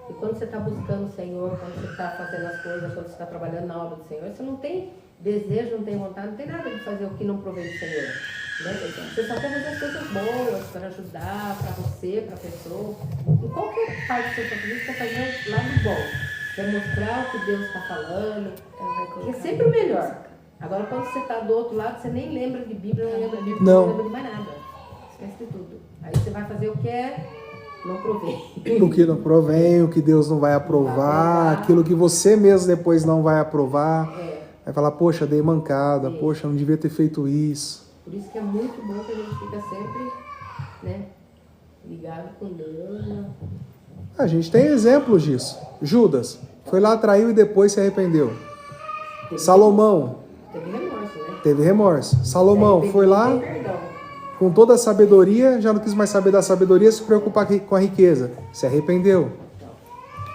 E quando você está buscando o Senhor, quando você está fazendo as coisas, quando você está trabalhando na obra do Senhor, você não tem desejo, não tem vontade, não tem nada de fazer o que não provém do Senhor. Né? Você só quer fazer as coisas boas para ajudar, para você, para a pessoa. Em qualquer parte do seu propósito, você está fazendo o lado bom. Quer mostrar o que Deus está falando. É sempre o melhor. Agora, quando você está do outro lado, você nem lembra de Bíblia, não lembra de Bíblia, não lembra de mais nada. Esquece de tudo. Aí você vai fazer o que não provém. O que não provém, o que Deus não vai aprovar, aquilo que você mesmo depois não vai aprovar. Vai falar, poxa, dei mancada, poxa, não devia ter feito isso. Por isso que é muito bom que a gente fica sempre, né, ligado com Deus, A gente tem exemplos disso. Judas foi lá, traiu e depois se arrependeu. Salomão Teve remorso, né? teve remorso. Salomão foi lá, Perdão. com toda a sabedoria, já não quis mais saber da sabedoria, se preocupar com a riqueza. Se arrependeu.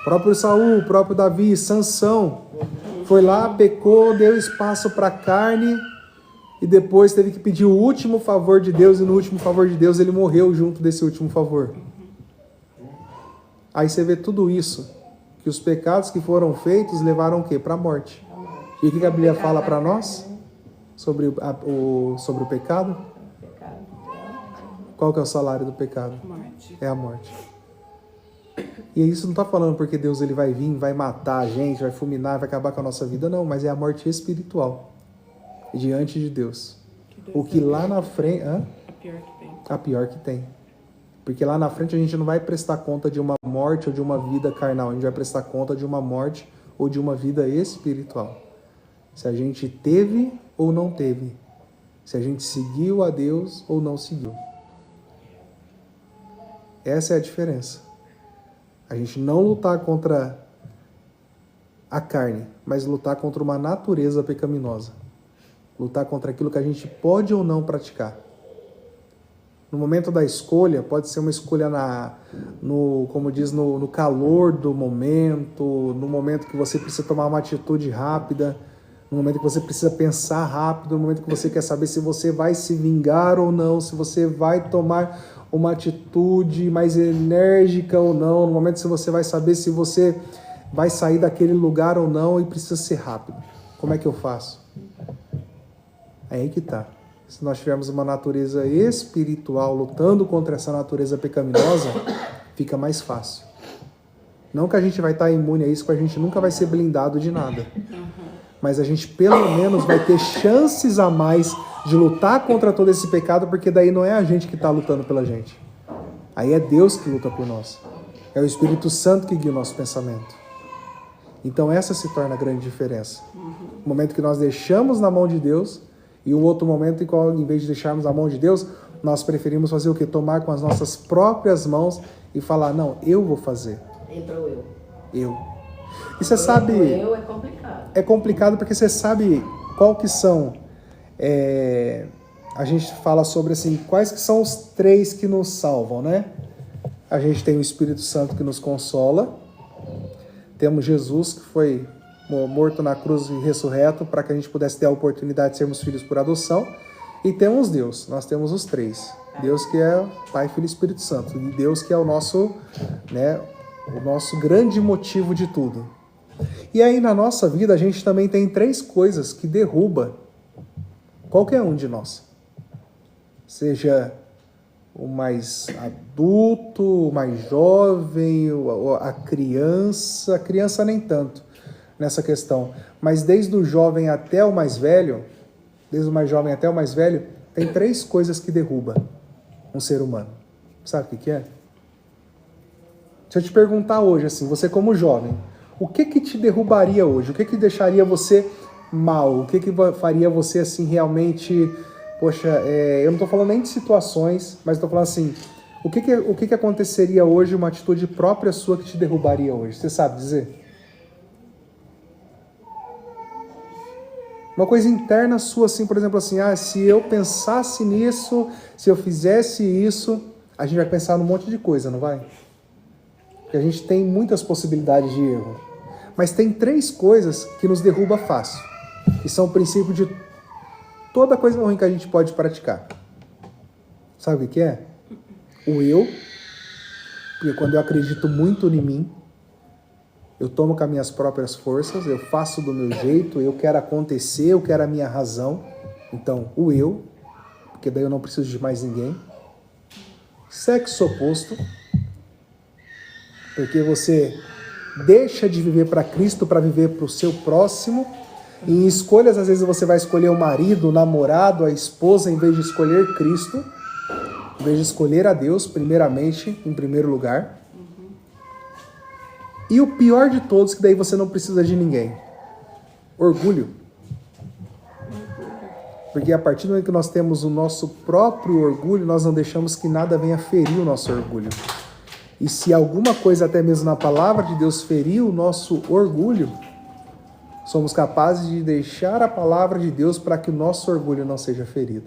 O próprio Saul, o próprio Davi, Sansão, foi lá, pecou, deu espaço para a carne e depois teve que pedir o último favor de Deus, e no último favor de Deus ele morreu junto desse último favor. Aí você vê tudo isso, que os pecados que foram feitos levaram o quê? Para a morte. E o que a Bíblia fala para nós sobre o pecado? Qual que é o salário do pecado? Morte. É a morte. E isso não está falando porque Deus ele vai vir, vai matar a gente, vai fulminar, vai acabar com a nossa vida, não, mas é a morte espiritual diante de Deus. O que lá na frente... A pior que tem. A pior que tem. Porque lá na frente a gente não vai prestar conta de uma morte ou de uma vida carnal, a gente vai prestar conta de uma morte ou de uma vida espiritual. Se a gente teve ou não teve. Se a gente seguiu a Deus ou não seguiu. Essa é a diferença. A gente não lutar contra a carne, mas lutar contra uma natureza pecaminosa. Lutar contra aquilo que a gente pode ou não praticar. No momento da escolha, pode ser uma escolha no calor do momento, no momento que você precisa tomar uma atitude rápida, no momento que você precisa pensar rápido, no momento que você quer saber se você vai se vingar ou não, se você vai tomar uma atitude mais enérgica ou não, no momento que você vai saber se você vai sair daquele lugar ou não e precisa ser rápido. Como é que eu faço? É aí que tá. Se nós tivermos uma natureza espiritual lutando contra essa natureza pecaminosa, fica mais fácil. Não que a gente vai estar imune a isso, que a gente nunca vai ser blindado de nada. Mas a gente pelo menos vai ter chances a mais de lutar contra todo esse pecado, porque daí não é a gente que está lutando pela gente. Aí é Deus que luta por nós. É o Espírito Santo que guia o nosso pensamento. Então essa se torna a grande diferença. O momento que nós deixamos na mão de Deus, e o outro momento em qual, em vez de deixarmos na mão de Deus, nós preferimos fazer o quê? Tomar com as nossas próprias mãos e falar, não, eu vou fazer. Entrou eu. Eu. E você sabe... Eu é complicado. É complicado porque você sabe qual que são... a gente fala sobre assim, quais que são os três que nos salvam, né? A gente tem o Espírito Santo que nos consola. Temos Jesus que foi morto na cruz e ressurreto para que a gente pudesse ter a oportunidade de sermos filhos por adoção. E temos Deus, nós temos os três. Deus que é Pai, Filho e Espírito Santo. E Deus que é o nosso grande motivo de tudo. E aí na nossa vida a gente também tem três coisas que derruba qualquer um de nós. Seja o mais adulto, o mais jovem, a criança nem tanto nessa questão, mas desde o jovem até o mais velho, tem três coisas que derruba um ser humano. Sabe o que é? Se eu te perguntar hoje, assim, você como jovem, o que te derrubaria hoje? O que deixaria você mal? O que faria você, assim, realmente... Poxa, eu não estou falando nem de situações, mas estou falando assim, o que aconteceria hoje, uma atitude própria sua que te derrubaria hoje? Você sabe dizer? Uma coisa interna sua, assim, por exemplo, assim, se eu pensasse nisso, se eu fizesse isso, a gente vai pensar num monte de coisa, não vai? Porque a gente tem muitas possibilidades de erro. Mas tem três coisas que nos derruba fácil, que são o princípio de toda coisa ruim que a gente pode praticar. Sabe o que é? O eu, porque quando eu acredito muito em mim, eu tomo com as minhas próprias forças, eu faço do meu jeito, eu quero acontecer, eu quero a minha razão. Então, o eu, porque daí eu não preciso de mais ninguém. Sexo oposto, porque você deixa de viver para Cristo para viver para o seu próximo. E em escolhas, às vezes você vai escolher o marido, o namorado, a esposa, em vez de escolher Cristo, em vez de escolher a Deus, primeiramente, em primeiro lugar. E o pior de todos, que daí você não precisa de ninguém. Orgulho. Porque a partir do momento que nós temos o nosso próprio orgulho, nós não deixamos que nada venha ferir o nosso orgulho. E se alguma coisa, até mesmo na palavra de Deus, ferir o nosso orgulho, somos capazes de deixar a palavra de Deus para que o nosso orgulho não seja ferido.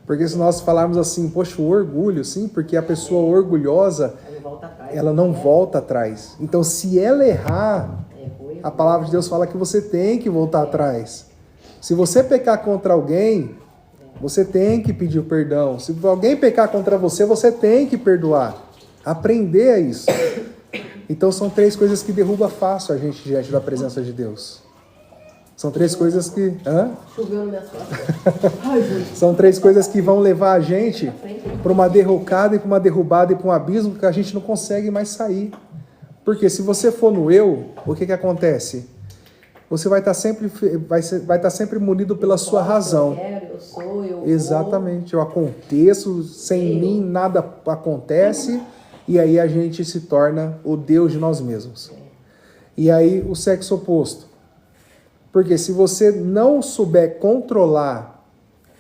Porque se nós falarmos assim, poxa, o orgulho, sim, porque a pessoa orgulhosa, ela não volta atrás. Então, se ela errar, a palavra de Deus fala que você tem que voltar atrás. Se você pecar contra alguém, você tem que pedir perdão. Se alguém pecar contra você, você tem que perdoar. Aprender a isso. Então, são 3 coisas que derrubam fácil a gente diante da presença de Deus. São 3 coisas que... Choveu no meu costas. São 3 coisas que vão levar a gente para uma derrocada e para uma derrubada e para um abismo que a gente não consegue mais sair. Porque se você for no eu, o que acontece? Você vai estar sempre munido pela sua razão. Eu quero, eu sou, eu Exatamente. Eu aconteço, sem mim nada acontece, e aí a gente se torna o Deus de nós mesmos. E aí o sexo oposto. Porque se você não souber controlar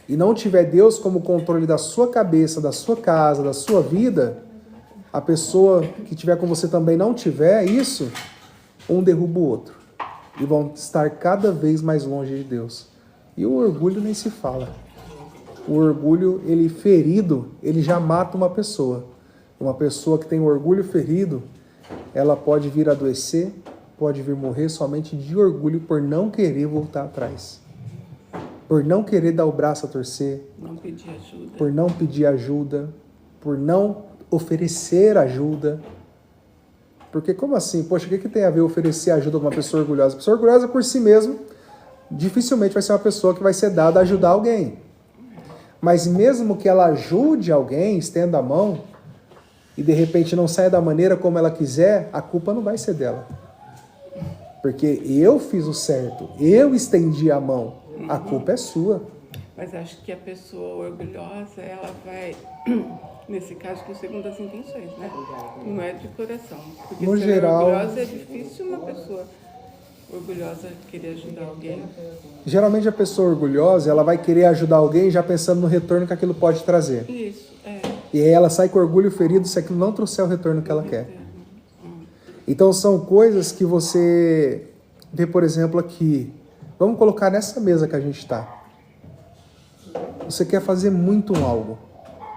e não tiver Deus como controle da sua cabeça, da sua casa, da sua vida, a pessoa que estiver com você também não tiver isso, um derruba o outro. E vão estar cada vez mais longe de Deus. E o orgulho nem se fala. O orgulho, ele ferido, ele já mata uma pessoa. Uma pessoa que tem o orgulho ferido, ela pode vir adoecer, pode vir morrer somente de orgulho por não querer voltar atrás. Por não querer dar o braço a torcer. Não pedir ajuda. Por não pedir ajuda. Por não oferecer ajuda. Porque como assim? Poxa, o que tem a ver oferecer ajuda a uma pessoa orgulhosa? A pessoa orgulhosa por si mesmo, dificilmente vai ser uma pessoa que vai ser dada a ajudar alguém. Mas mesmo que ela ajude alguém, estenda a mão, e de repente não saia da maneira como ela quiser, a culpa não vai ser dela. Porque eu fiz o certo, eu estendi a mão, a culpa é sua. Mas acho que a pessoa orgulhosa, ela vai, nesse caso, por segundo as intenções, né? Não é de coração. Porque No ser geral, orgulhosa é difícil uma pessoa orgulhosa querer ajudar alguém. geralmente a pessoa orgulhosa, ela vai querer ajudar alguém já pensando no retorno que aquilo pode trazer. Isso, é. E aí ela sai com orgulho ferido se aquilo não trouxer o retorno que ela quer. Então são coisas que você vê, por exemplo, aqui. Vamos colocar nessa mesa que a gente está. Você quer fazer muito algo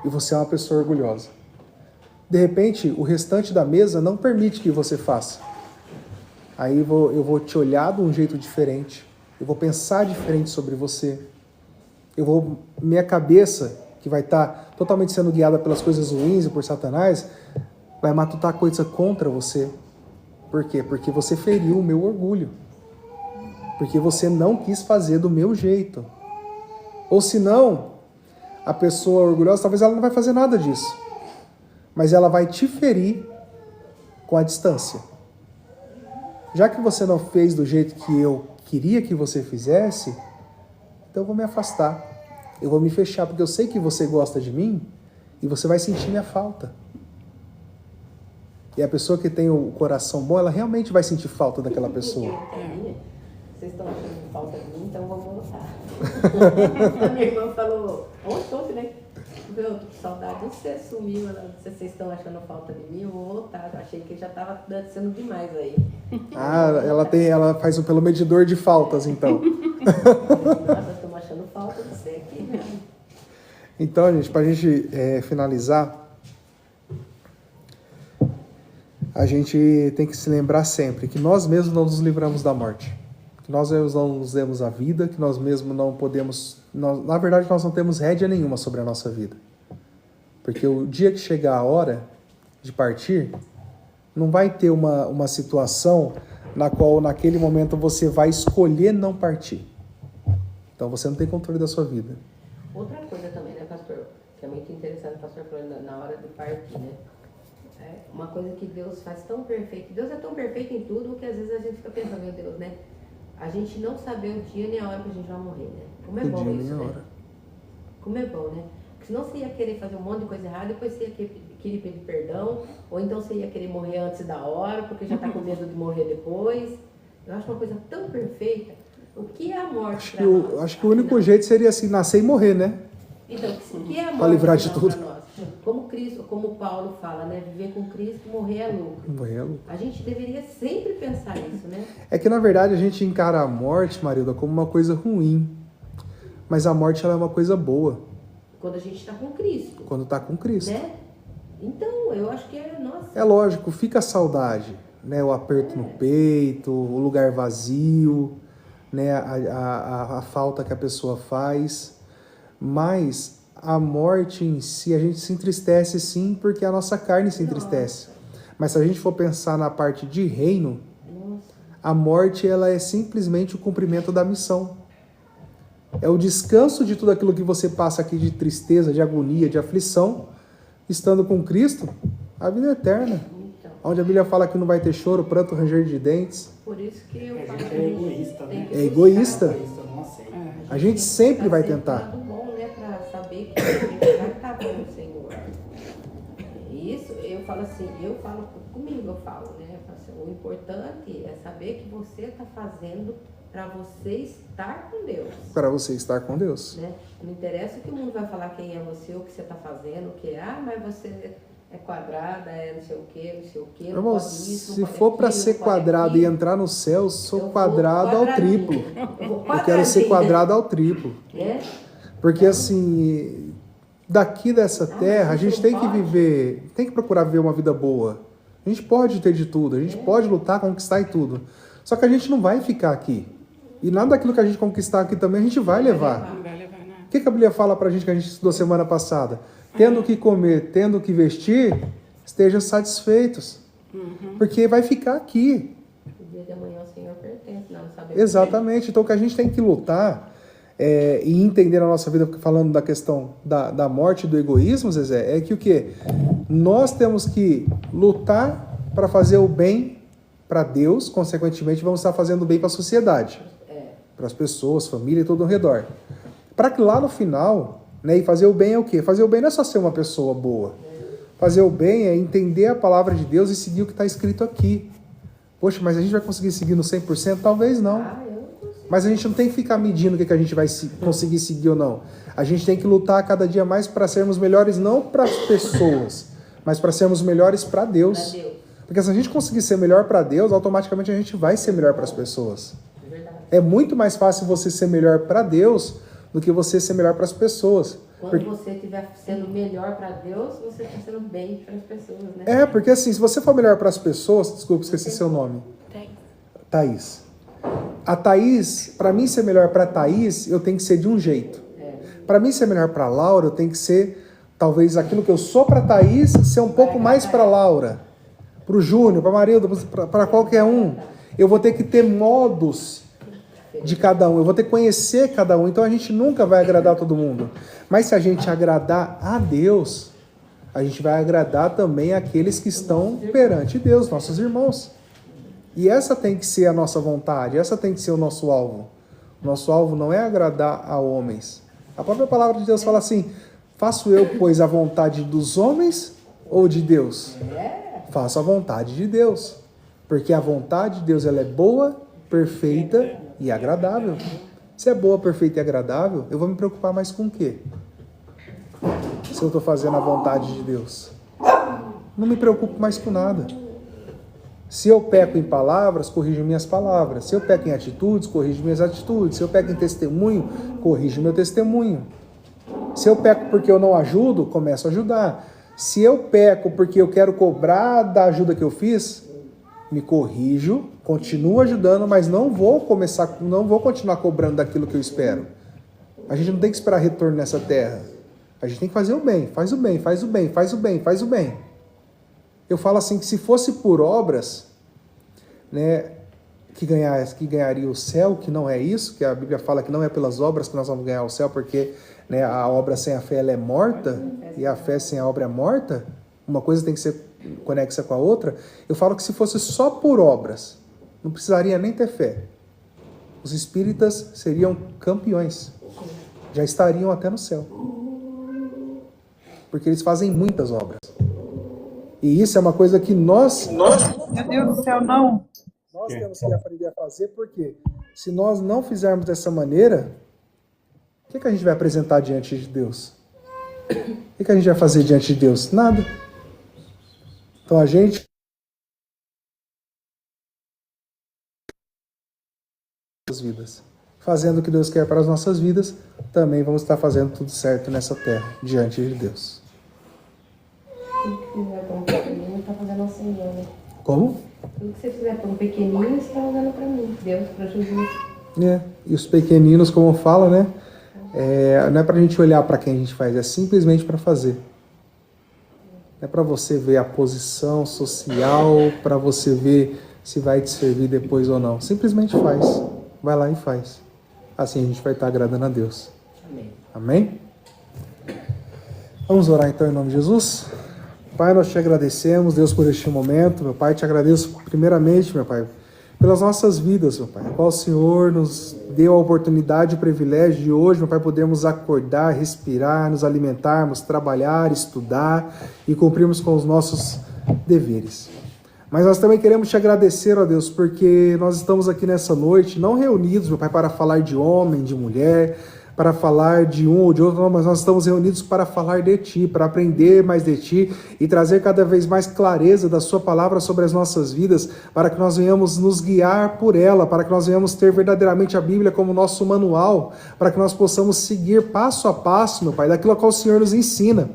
e você é uma pessoa orgulhosa. De repente, o restante da mesa não permite que você faça. Aí eu vou te olhar de um jeito diferente. Eu vou pensar diferente sobre você. Minha cabeça, que vai estar totalmente sendo guiada pelas coisas ruins e por Satanás, vai matutar coisa contra você. Por quê? Porque você feriu o meu orgulho. Porque você não quis fazer do meu jeito. Ou senão, a pessoa orgulhosa, talvez ela não vai fazer nada disso. Mas ela vai te ferir com a distância. Já que você não fez do jeito que eu queria que você fizesse, então eu vou me afastar. Eu vou me fechar, porque eu sei que você gosta de mim e você vai sentir minha falta. E a pessoa que tem o coração bom, ela realmente vai sentir falta daquela pessoa. Vocês estão achando falta de mim, então vamos voltar. A minha irmã falou, ontem, né? Eu tô com saudade, você sumiu, se vocês estão achando falta de mim, eu vou voltar. Eu achei que já estava sendo demais aí. Ah, ela faz pelo medidor de faltas, então. Nossa, estamos achando falta de você aqui, né? Então, gente, pra gente finalizar, a gente tem que se lembrar sempre que nós mesmos não nos livramos da morte. Que nós mesmos não nos demos a vida, que nós mesmos não podemos... na verdade, nós não temos rédea nenhuma sobre a nossa vida. Porque o dia que chegar a hora de partir, não vai ter uma situação na qual, naquele momento, você vai escolher não partir. Então, você não tem controle da sua vida. Outra coisa também, né, pastor? Que é muito interessante, o pastor falando na hora de partir, né? É uma coisa que Deus faz tão perfeito. Deus é tão perfeito em tudo que às vezes a gente fica pensando, meu Deus, né? A gente não saber o dia nem a hora que a gente vai morrer, né? Como é bom isso, né? Como é bom, né? Porque senão você ia querer fazer um monte de coisa errada, depois você ia querer pedir perdão, ou então você ia querer morrer antes da hora, porque já tá com medo de morrer depois. Eu acho uma coisa tão perfeita. O que é a morte para nós? Acho que o único jeito seria assim, nascer e morrer, né? Então, o que é a morte Pra livrar de final tudo. pra nós? Como Cristo, como Paulo fala, né? Viver com Cristo, morrer é lucro. Morrer é lucro. A gente deveria sempre pensar isso, né? É que na verdade a gente encara a morte, Marilda, como uma coisa ruim. Mas a morte ela é uma coisa boa, Quando a gente está com Cristo, quando tá com Cristo. né? Então, eu acho que é, nossa, É lógico, fica a saudade, né? O aperto no peito, o lugar vazio, né? A falta que a pessoa faz. Mas a morte em si, a gente se entristece sim, porque a nossa carne se entristece. Mas se a gente for pensar na parte de reino, nossa. a morte ela é simplesmente o cumprimento da missão. É o descanso de tudo aquilo que você passa aqui de tristeza, de agonia, de aflição. Estando com Cristo, a vida é eterna. Então, Onde a Bíblia fala que não vai ter choro, pranto, ranger de dentes. por isso que eu A falo gente que é a gente egoísta, tem né? que É egoísta. Egoísta, não aceita. A gente sempre vai tá tentar. sempre do bom, né? Pra saber que a gente vai estar bom, Senhor. Isso, eu falo assim, eu falo comigo, eu falo, né? Eu falo assim, o importante é saber que você está fazendo para você estar com Deus. Para você estar com Deus. Né? Não interessa o que o mundo vai falar quem é você, o que você está fazendo, o que é, mas você é quadrada, é não sei o que, não sei o que. Irmão, se for para ser quadrado e entrar no céu, eu sou quadrado ao triplo. Eu quero ser quadrado ao triplo. É? Porque assim, daqui dessa terra, a gente tem que viver, tem que procurar viver uma vida boa. A gente pode ter de tudo, a gente pode lutar, conquistar e tudo. Só que a gente não vai ficar aqui. E nada daquilo que a gente conquistar aqui também a gente vai levar. Não vai levar nada. O que a Bíblia fala pra gente que a gente estudou semana passada? Tendo o que comer, tendo o que vestir, estejam satisfeitos. Porque vai ficar aqui. O dia de amanhã o Senhor pertence, não sabe? Exatamente. Então o que a gente tem que lutar e entender na nossa vida, falando da questão da morte e do egoísmo, Zezé, é que o quê? Nós temos que lutar para fazer o bem para Deus, consequentemente vamos estar fazendo o bem para a sociedade. Para as pessoas, família e todo ao redor. Para que lá no final, né, e fazer o bem é o quê? Fazer o bem não é só ser uma pessoa boa. Fazer o bem é entender a palavra de Deus e seguir o que está escrito aqui. Poxa, mas a gente vai conseguir seguir no 100%? Talvez não. Mas a gente não tem que ficar medindo o que a gente vai conseguir seguir ou não. A gente tem que lutar cada dia mais para sermos melhores, não para as pessoas, mas para sermos melhores para Deus. Pra Deus. Porque se a gente conseguir ser melhor para Deus, automaticamente a gente vai ser melhor para as pessoas. É verdade. É muito mais fácil você ser melhor para Deus do que você ser melhor para as pessoas. Quando você estiver sendo melhor para Deus, você está sendo bem para as pessoas, né? É, porque assim, se você for melhor para as pessoas, desculpa, esqueci seu nome. Thaís. A Thaís, para mim ser melhor para a Thaís, eu tenho que ser de um jeito. Para mim ser melhor para a Laura, eu tenho que ser, talvez, aquilo que eu sou para a Thaís, ser um pouco mais para a Laura. Para o Júnior, para a Marilda, para qualquer um. Eu vou ter que ter modos de cada um. Eu vou ter que conhecer cada um. Então a gente nunca vai agradar todo mundo. Mas se a gente agradar a Deus, a gente vai agradar também aqueles que estão perante Deus, nossos irmãos. E essa tem que ser a nossa vontade, essa tem que ser o nosso alvo. Nosso alvo não é agradar a homens. A própria palavra de Deus fala assim: faço eu, pois, a vontade dos homens ou de Deus? Faço a vontade de Deus. Porque a vontade de Deus ela é boa, perfeita e agradável. Se é boa, perfeita e agradável, eu vou me preocupar mais com o quê? Se eu estou fazendo a vontade de Deus. Não me preocupo mais com nada. Se eu peco em palavras, corrijo minhas palavras. Se eu peco em atitudes, corrijo minhas atitudes. Se eu peco em testemunho, corrijo meu testemunho. Se eu peco porque eu não ajudo, começo a ajudar. Se eu peco porque eu quero cobrar da ajuda que eu fiz, me corrijo, continuo ajudando, mas não vou continuar cobrando daquilo que eu espero. A gente não tem que esperar retorno nessa terra. A gente tem que fazer o bem, faz o bem, faz o bem, faz o bem, faz o bem. Eu falo assim, que se fosse por obras, né, que ganharia o céu, que não é isso, que a Bíblia fala que não é pelas obras que nós vamos ganhar o céu, porque, né, a obra sem a fé ela é morta, e a fé sem a obra é morta, uma coisa tem que ser conexa com a outra. Eu falo que se fosse só por obras, não precisaria nem ter fé. Os espíritas seriam campeões, já estariam até no céu, porque eles fazem muitas obras. E isso é uma coisa que nós... Meu Deus do céu, não. Nós temos que aprender a fazer, porque se nós não fizermos dessa maneira, O que a gente vai apresentar diante de Deus? O que a gente vai fazer diante de Deus? Nada. Então a gente vidas. Fazendo o que Deus quer para as nossas vidas, também vamos estar fazendo tudo certo nessa terra, diante de Deus. Tudo que fizer para um pequenino, está fazendo ao Senhor, né? Como? Tudo que você fizer para um pequenino, você está fazendo para mim. Deus, para Jesus. E os pequeninos, como fala, né? Não é para a gente olhar para quem a gente faz, é simplesmente para fazer. Não é para você ver a posição social, para você ver se vai te servir depois ou não. Simplesmente faz. Vai lá e faz. Assim a gente vai estar agradando a Deus. Amém. Amém? Vamos orar então em nome de Jesus? Pai, nós te agradecemos, Deus, por este momento. Meu Pai, te agradeço primeiramente, meu Pai, pelas nossas vidas, meu Pai. Qual o Senhor nos deu a oportunidade e o privilégio de hoje, meu Pai, podermos acordar, respirar, nos alimentarmos, trabalhar, estudar e cumprirmos com os nossos deveres. Mas nós também queremos te agradecer, ó Deus, porque nós estamos aqui nessa noite, não reunidos, meu Pai, para falar de homem, de mulher, para falar de um ou de outro, não, mas nós estamos reunidos para falar de Ti, para aprender mais de Ti e trazer cada vez mais clareza da Sua palavra sobre as nossas vidas, para que nós venhamos nos guiar por ela, para que nós venhamos ter verdadeiramente a Bíblia como nosso manual, para que nós possamos seguir passo a passo, meu Pai, daquilo a qual o Senhor nos ensina.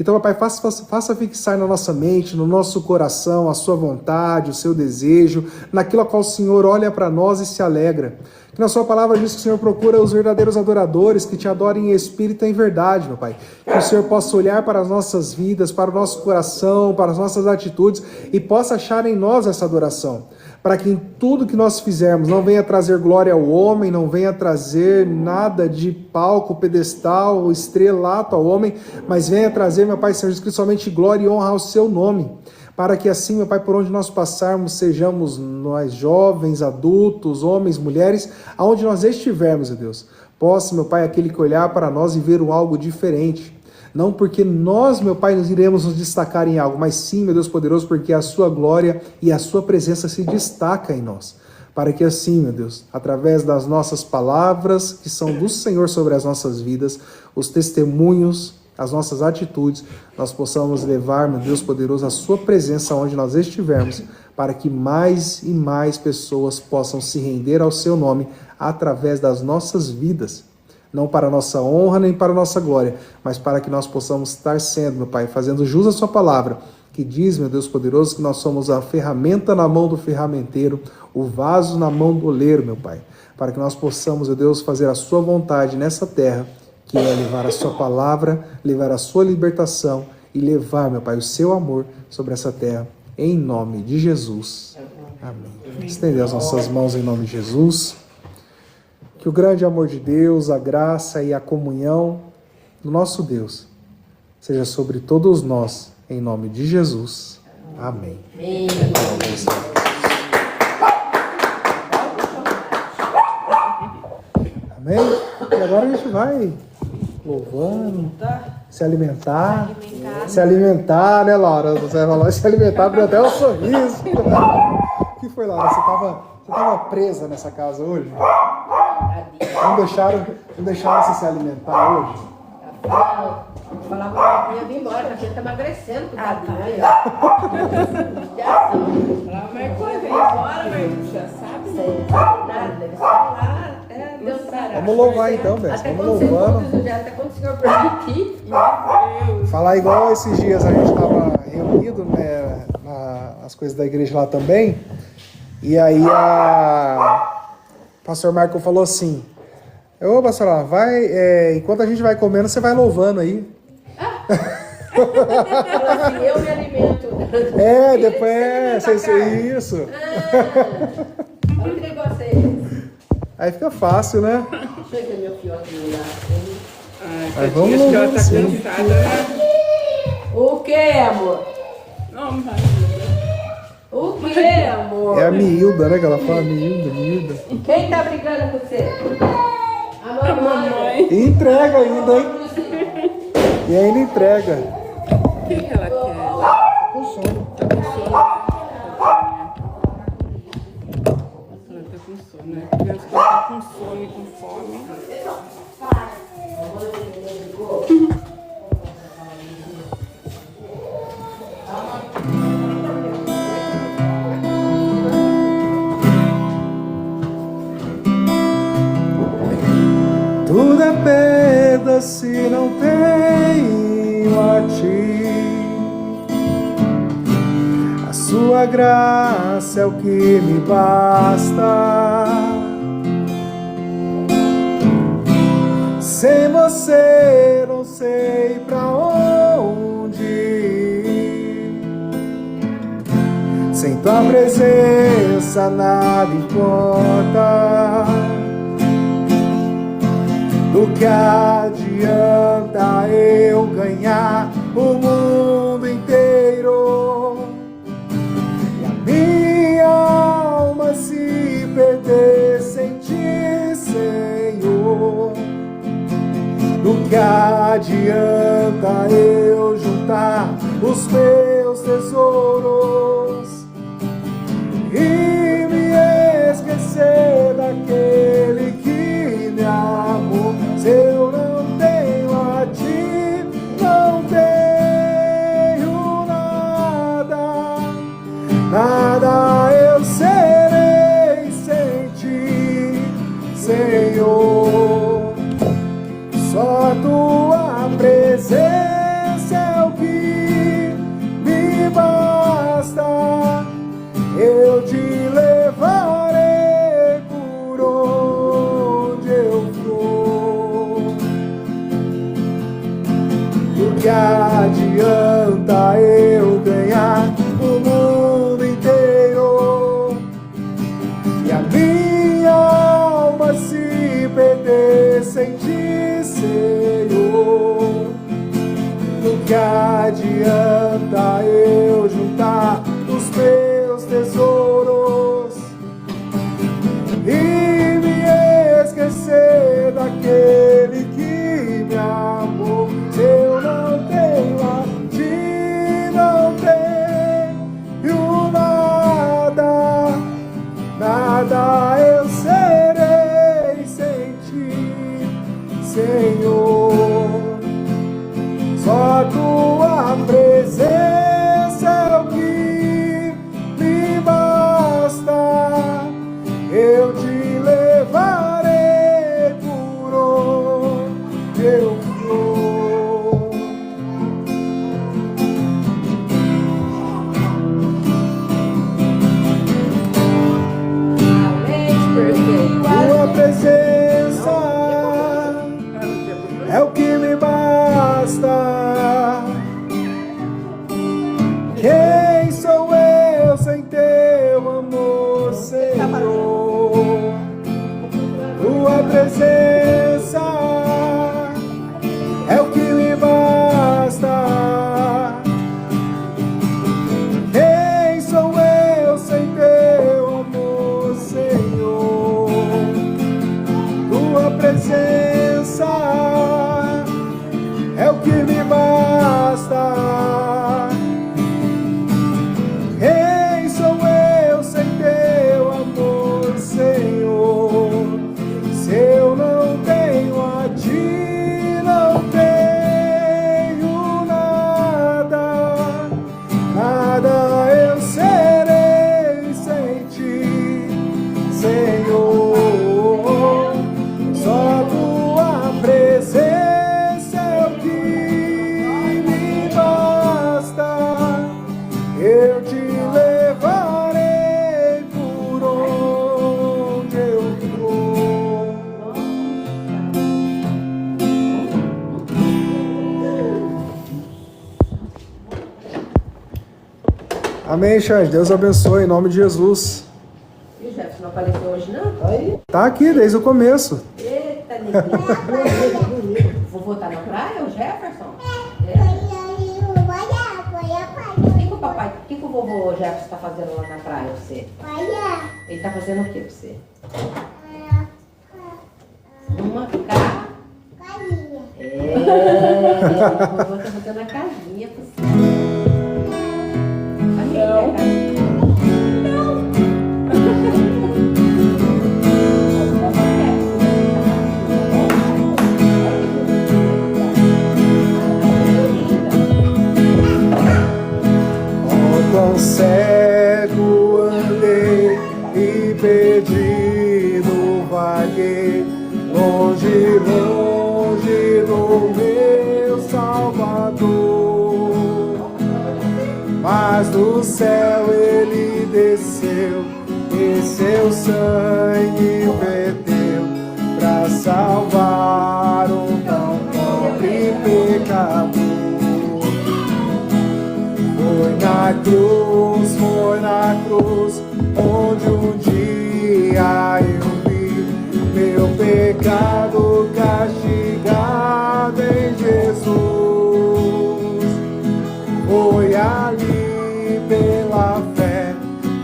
Então, meu Pai, faça fixar na nossa mente, no nosso coração, a sua vontade, o seu desejo, naquilo a qual o Senhor olha para nós e se alegra. Que na sua palavra diz que o Senhor procura os verdadeiros adoradores, que te adorem em espírito e em verdade, meu Pai. Que o Senhor possa olhar para as nossas vidas, para o nosso coração, para as nossas atitudes e possa achar em nós essa adoração. Para que em tudo que nós fizermos não venha trazer glória ao homem, não venha trazer nada de palco, pedestal, estrelato ao homem, mas venha trazer, meu Pai, Senhor Jesus Cristo, somente glória e honra ao seu nome. Para que assim, meu Pai, por onde nós passarmos, sejamos nós jovens, adultos, homens, mulheres, aonde nós estivermos, meu Deus, possa, meu Pai, aquele que olhar para nós e ver algo diferente. Não porque nós, meu Pai, nos iremos nos destacar em algo, mas sim, meu Deus poderoso, porque a sua glória e a sua presença se destaca em nós. Para que assim, meu Deus, através das nossas palavras, que são do Senhor sobre as nossas vidas, os testemunhos, as nossas atitudes, nós possamos levar, meu Deus poderoso, a sua presença onde nós estivermos, para que mais e mais pessoas possam se render ao seu nome através das nossas vidas. Não para a nossa honra nem para a nossa glória, mas para que nós possamos estar sendo, meu Pai, fazendo jus à sua palavra, que diz, meu Deus poderoso, que nós somos a ferramenta na mão do ferramenteiro, o vaso na mão do oleiro, meu Pai, para que nós possamos, meu Deus, fazer a sua vontade nessa terra, que é levar a sua palavra, levar a sua libertação e levar, meu Pai, o seu amor sobre essa terra, em nome de Jesus. Amém. Estender as nossas mãos em nome de Jesus. Que o grande amor de Deus, a graça e a comunhão do nosso Deus seja sobre todos nós, em nome de Jesus. Amém. Amém. Amém? E agora a gente vai louvando, se alimentar. Se alimentar, né, Laura? Você vai falar se alimentar, abriu até um sorriso. O que foi, Laura? Você tava presa nessa casa hoje? Não deixaram você se alimentar hoje? Falava que ia vir embora, que a gente tá emagrecendo com o tadinho. Falava, mas quando vem embora, mas já sabe. Nada, eles estão lá. Deus dará. Vamos louvar então, Bessa. Até Vamos quando louvando. até quando o Senhor permitir. Falar igual esses dias a gente estava reunido, né, nas coisas da igreja lá também. E aí o pastor Marco falou assim: ô, pastor, lá, vai, enquanto a gente vai comendo, você vai louvando aí. Falou assim, eu me alimento. Depois isso. Olha que negócio é esse. Aí fica fácil, né? Deixa eu ver meu fiotinho lá. Aí vamos Acho que ela louvando tá sim. cansada, né? O que, amor? Não, mas... O que, amor? É a Miilda, né? Que ela fala, Miilda. Quem tá brigando com você? A mamãe. E entrega ainda, hein? E ainda entrega. O que ela quer? Tá com sono. Tá com sono. Ela tá com sono, né? Criança que tá com sono e com fome. tudo é perda se não tenho a ti. A sua graça é o que me basta. Sem você não sei pra onde ir. Sem tua presença nada importa. Do que adianta eu ganhar o mundo inteiro e a minha alma se perder sem ti, Senhor? Do que adianta eu juntar os meus tesouros e me esquecer daquele que me amou? Se eu não tenho a ti, não tenho nada, nada eu serei sem ti, Senhor. Só tua presença é o que me basta. Eu te levarei por onde eu for. Do que adianta eu ganhar o mundo inteiro e a minha alma se perder sem ti, Senhor? Do que adianta eu juntar os meus tesouros e me esquecer daquele que me amou? Se eu não tenho a ti, não tenho nada, nada eu serei sem ti, Senhor. Só tua presença é o que me basta. Eu te levarei por onde eu for. Tua presença é o que me basta. Quem sou eu sem teu amor, Senhor? Tua presença é o que me basta. Quem sou eu sem teu amor, Senhor? Tua presença é o que me basta. Quem sou eu sem teu amor, Senhor? Se eu não tenho a ti, não tenho nada, nada eu serei sem ti, Senhor. Só tua presença é o que me basta. Eu te levarei por onde eu for. Amém, Xande. Deus abençoe, em nome de Jesus. E o Jefferson não apareceu hoje, não? Aí, Tá aqui desde o começo. Eita, neguinho. Vovô tá na praia, o Jefferson? É. O que o vovô Jefferson tá fazendo lá na praia, você? Ele tá fazendo o que pra você? Uma casinha. O vovô tá fazendo a casinha pra você. A casinha. Quão cego andei e perdido vaguei, longe, longe mas do céu ele desceu e seu sangue verteu pra salvar um tão pobre pecador. Foi na cruz, onde um dia eu vi meu pecado castigado em Jesus. Foi ali pela fé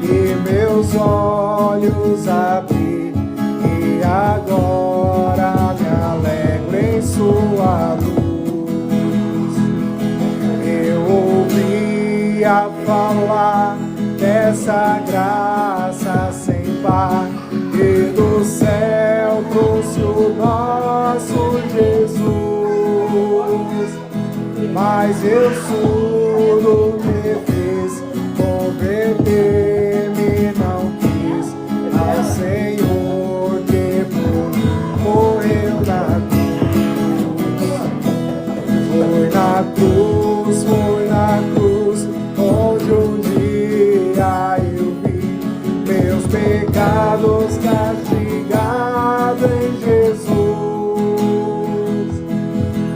que meus olhos abri, e agora me alegro em sua luz. Eu ouvia falar dessa graça sem par, e do céu trouxe o nosso Jesus. Mas eu surdo me fiz, converter-me não quis ao Senhor que por mim morreu na cruz. Foi na cruz, onde um dia eu vi meus pecados castigados em Jesus.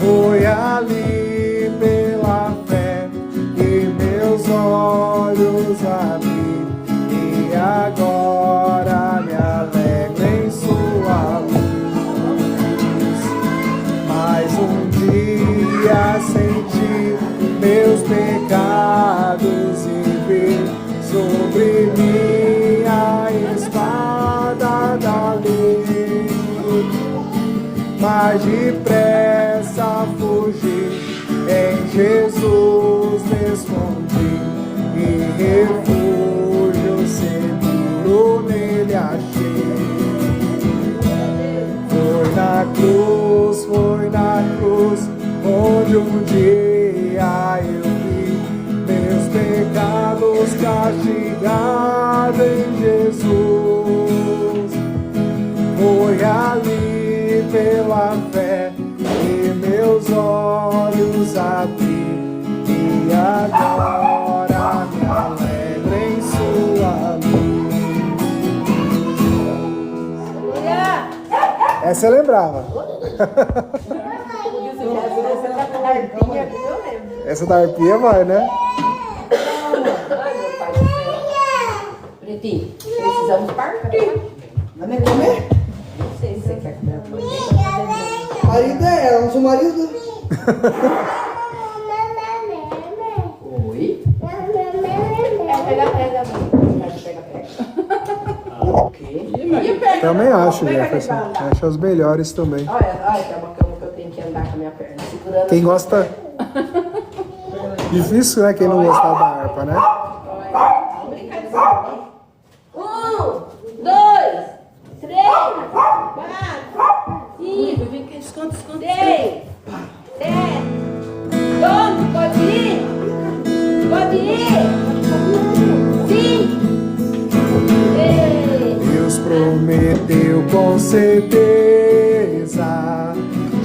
Foi ali pela fé que meus olhos abri, e agora me alegro em sua luz. Mais um dia senti meus pecados e vi sobre mim a espada da lei. Mas depressa fugi, em Jesus me escondi, e refúgio seguro nele achei. Foi na cruz, onde um dia eu vi meus pecados castigados em Jesus. Foi ali pela fé que meus olhos abri, e agora me alegro em sua luz. Essa eu lembrava. Essa da arpia vai, né? Pretinho, precisamos parcar. Vai me comer? Não sei se você quer comer. Marido é ela, não sou marido. Oi? Pega. Pega. O quê? Também acho, Jefferson. Acho as melhores também. Olha, tem uma cama que eu tenho que andar com a minha perna segurando. Quem gosta. Difícil, né? Quem não gostar da harpa, né? 1, 2, 3, 4, 5, 6, 7. Pronto, pode ir? Pode ir? 5. Deus prometeu com certeza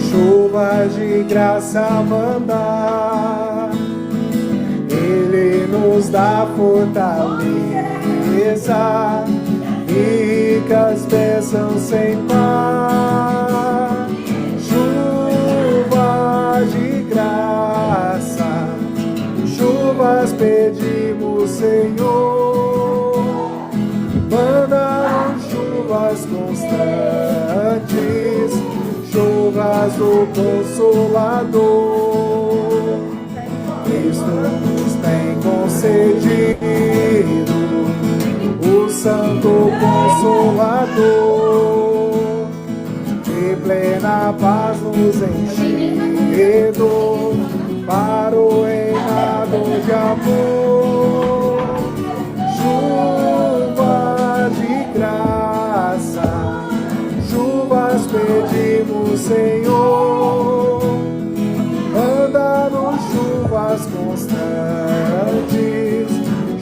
chuvas de graça mandar. Ele nos dá fortaleza, ricas bênçãos sem par. Chuvas de graça, chuvas pedimos, Senhor. Manda chuvas constantes, chuvas do Consolador. Cristo nos tem concedido o Santo Consolador, de plena paz nos enchido para o reinado de amor. Chuvas de graça, chuvas pedimos, Senhor. Manda-nos chuvas constantes,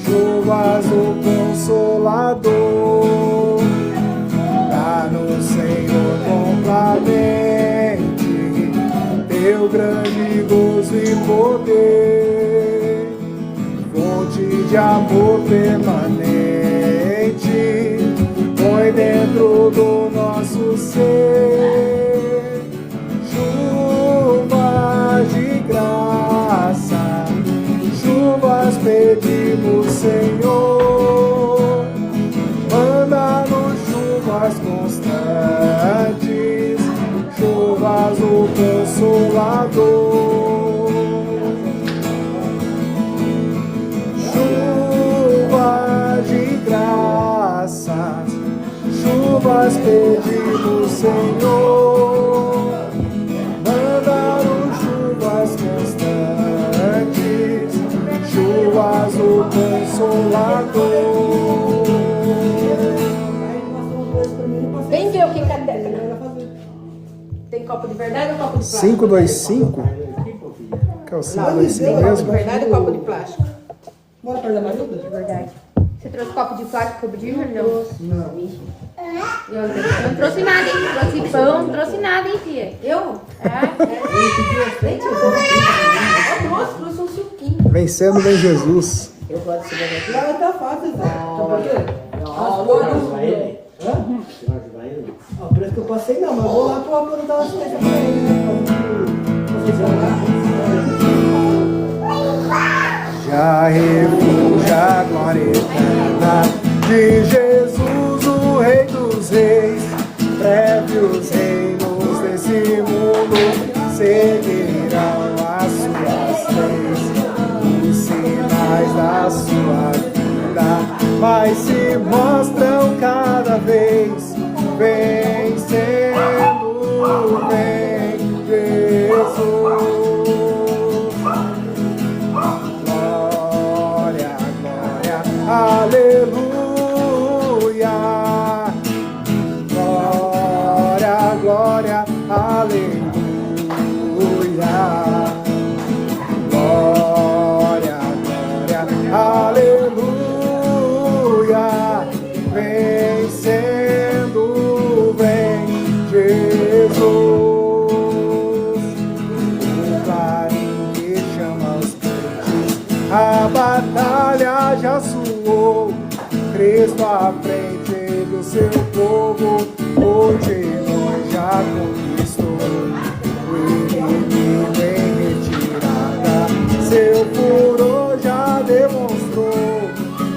chuvas do Consolador. Dá-nos, Senhor, completamente teu grande gozo e poder, fonte de amor permanente põe dentro do nosso ser chuvas de graça, chuvas pedimos, Senhor, manda-nos chuvas constantes, chuvas o Consolador. Chuvas de graça, chuvas pedimos, Senhor, manda-nos chuvas constantes, chuvas o Consolador. Vem ver o que cadê. Tem copo de verdade ou copo de plástico? 525? Que é o 525 Copo de mesmo? verdade ou copo de plástico? Bora perto da Marilda? De verdade. Você trouxe copo de plástico que eu pedi, Júlio? Não. Eu não trouxe nada, hein? Trouxe pão, não trouxe nada, hein, tia? Eu? Ele pediu Trouxe um suquinho. Vencendo vem Jesus. Eu gosto de cigarro. Lá tá fácil, Zé. Sabe por quê? As cores. Hã? Ó, por isso que eu passei não, mas eu vou lá pra dar uma assistência pra ele, né? Vocês vão lá. Já refugia a glória eterna de Jesus, o Rei dos Reis. Breve os reinos desse mundo seguirão as suas leis, os sinais da sua vida, mas se mostram cada vez vencendo, vem Jesus. Aleluia, glória, glória, aleluia, glória, glória, aleluia, vencendo, vem Jesus, o clarim que chama os crentes, a batalha já suou, Cristo à frente do seu povo, hoje nós já conquistou, o inimigo em retirada, seu furor já demonstrou,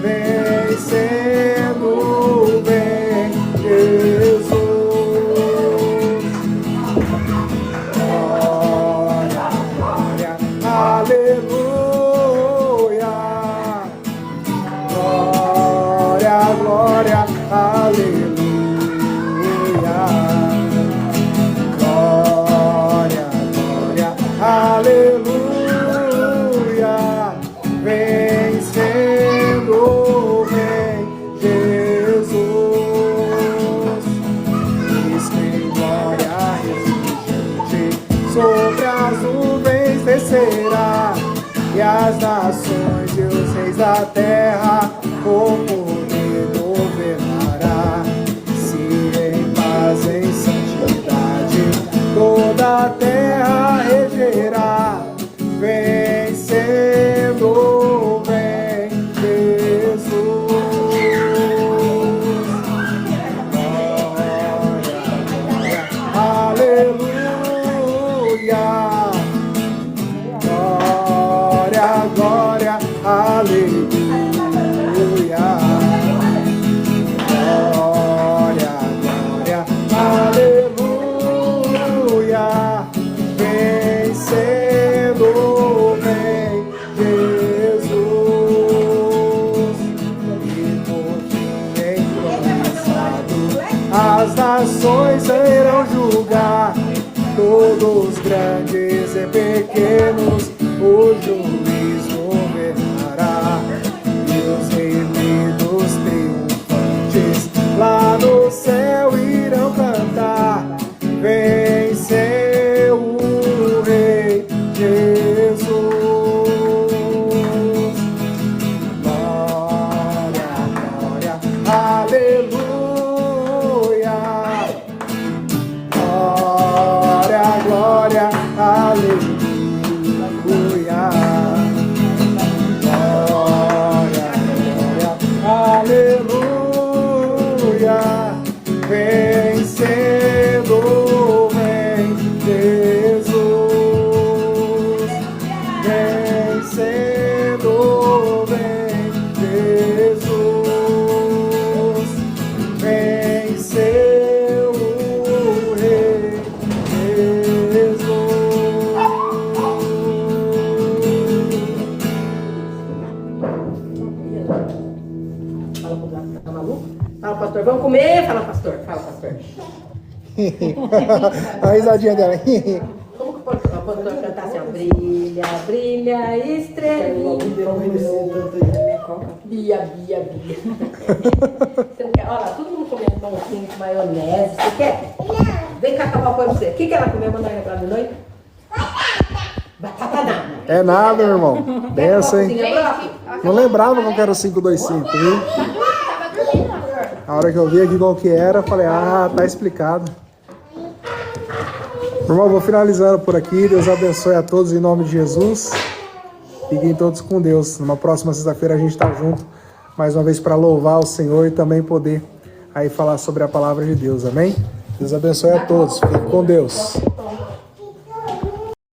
vencendo, vem Jesus. Glória, glória, aleluia. Glória, glória, aleluia. Glória, glória, aleluia. Vencendo, vem Jesus. Cristo em glória refulgente, sobre as nuvens descerá, e as nações e os reis da terra com poder governará. Se em paz, em santidade, toda a terra regerá, vencendo, vem Jesus. Glória, glória, aleluia. Glória, glória, aleluia. Glória, glória, aleluia. Vencendo, vem Jesus. E por fim entronizado, as nações irão julgar, todos grandes e pequenos, o juiz governará, e os remidos triunfantes lá no céu irão cantar, venceu o Rei Jesus. Glória, glória, aleluia. Glória, glória, aleluia. pastor. Vamos comer? Fala, pastor. Fala, pastor. A risadinha dela. Como que o pastor cantar assim, ó? Brilha, brilha, estrelinha. Bia, bia, bia. Você não quer? Olha lá, todo mundo comendo pãozinho com maionese. Você quer? Vem cá acabar o pão pra você. O que ela comeu, mãe, agora de noite? Batata nada. É nada, meu irmão. Benção, hein? Gente, Não lembrava qual que era o 525, viu? Tava dormindo, amor. A hora que eu vi aqui qual que era, eu falei, tá explicado. Irmão, vou finalizando por aqui. Deus abençoe a todos em nome de Jesus. Fiquem todos com Deus. Numa próxima sexta-feira a gente está junto mais uma vez para louvar o Senhor e também poder aí falar sobre a palavra de Deus. Amém? Deus abençoe a todos. Fiquem com Deus.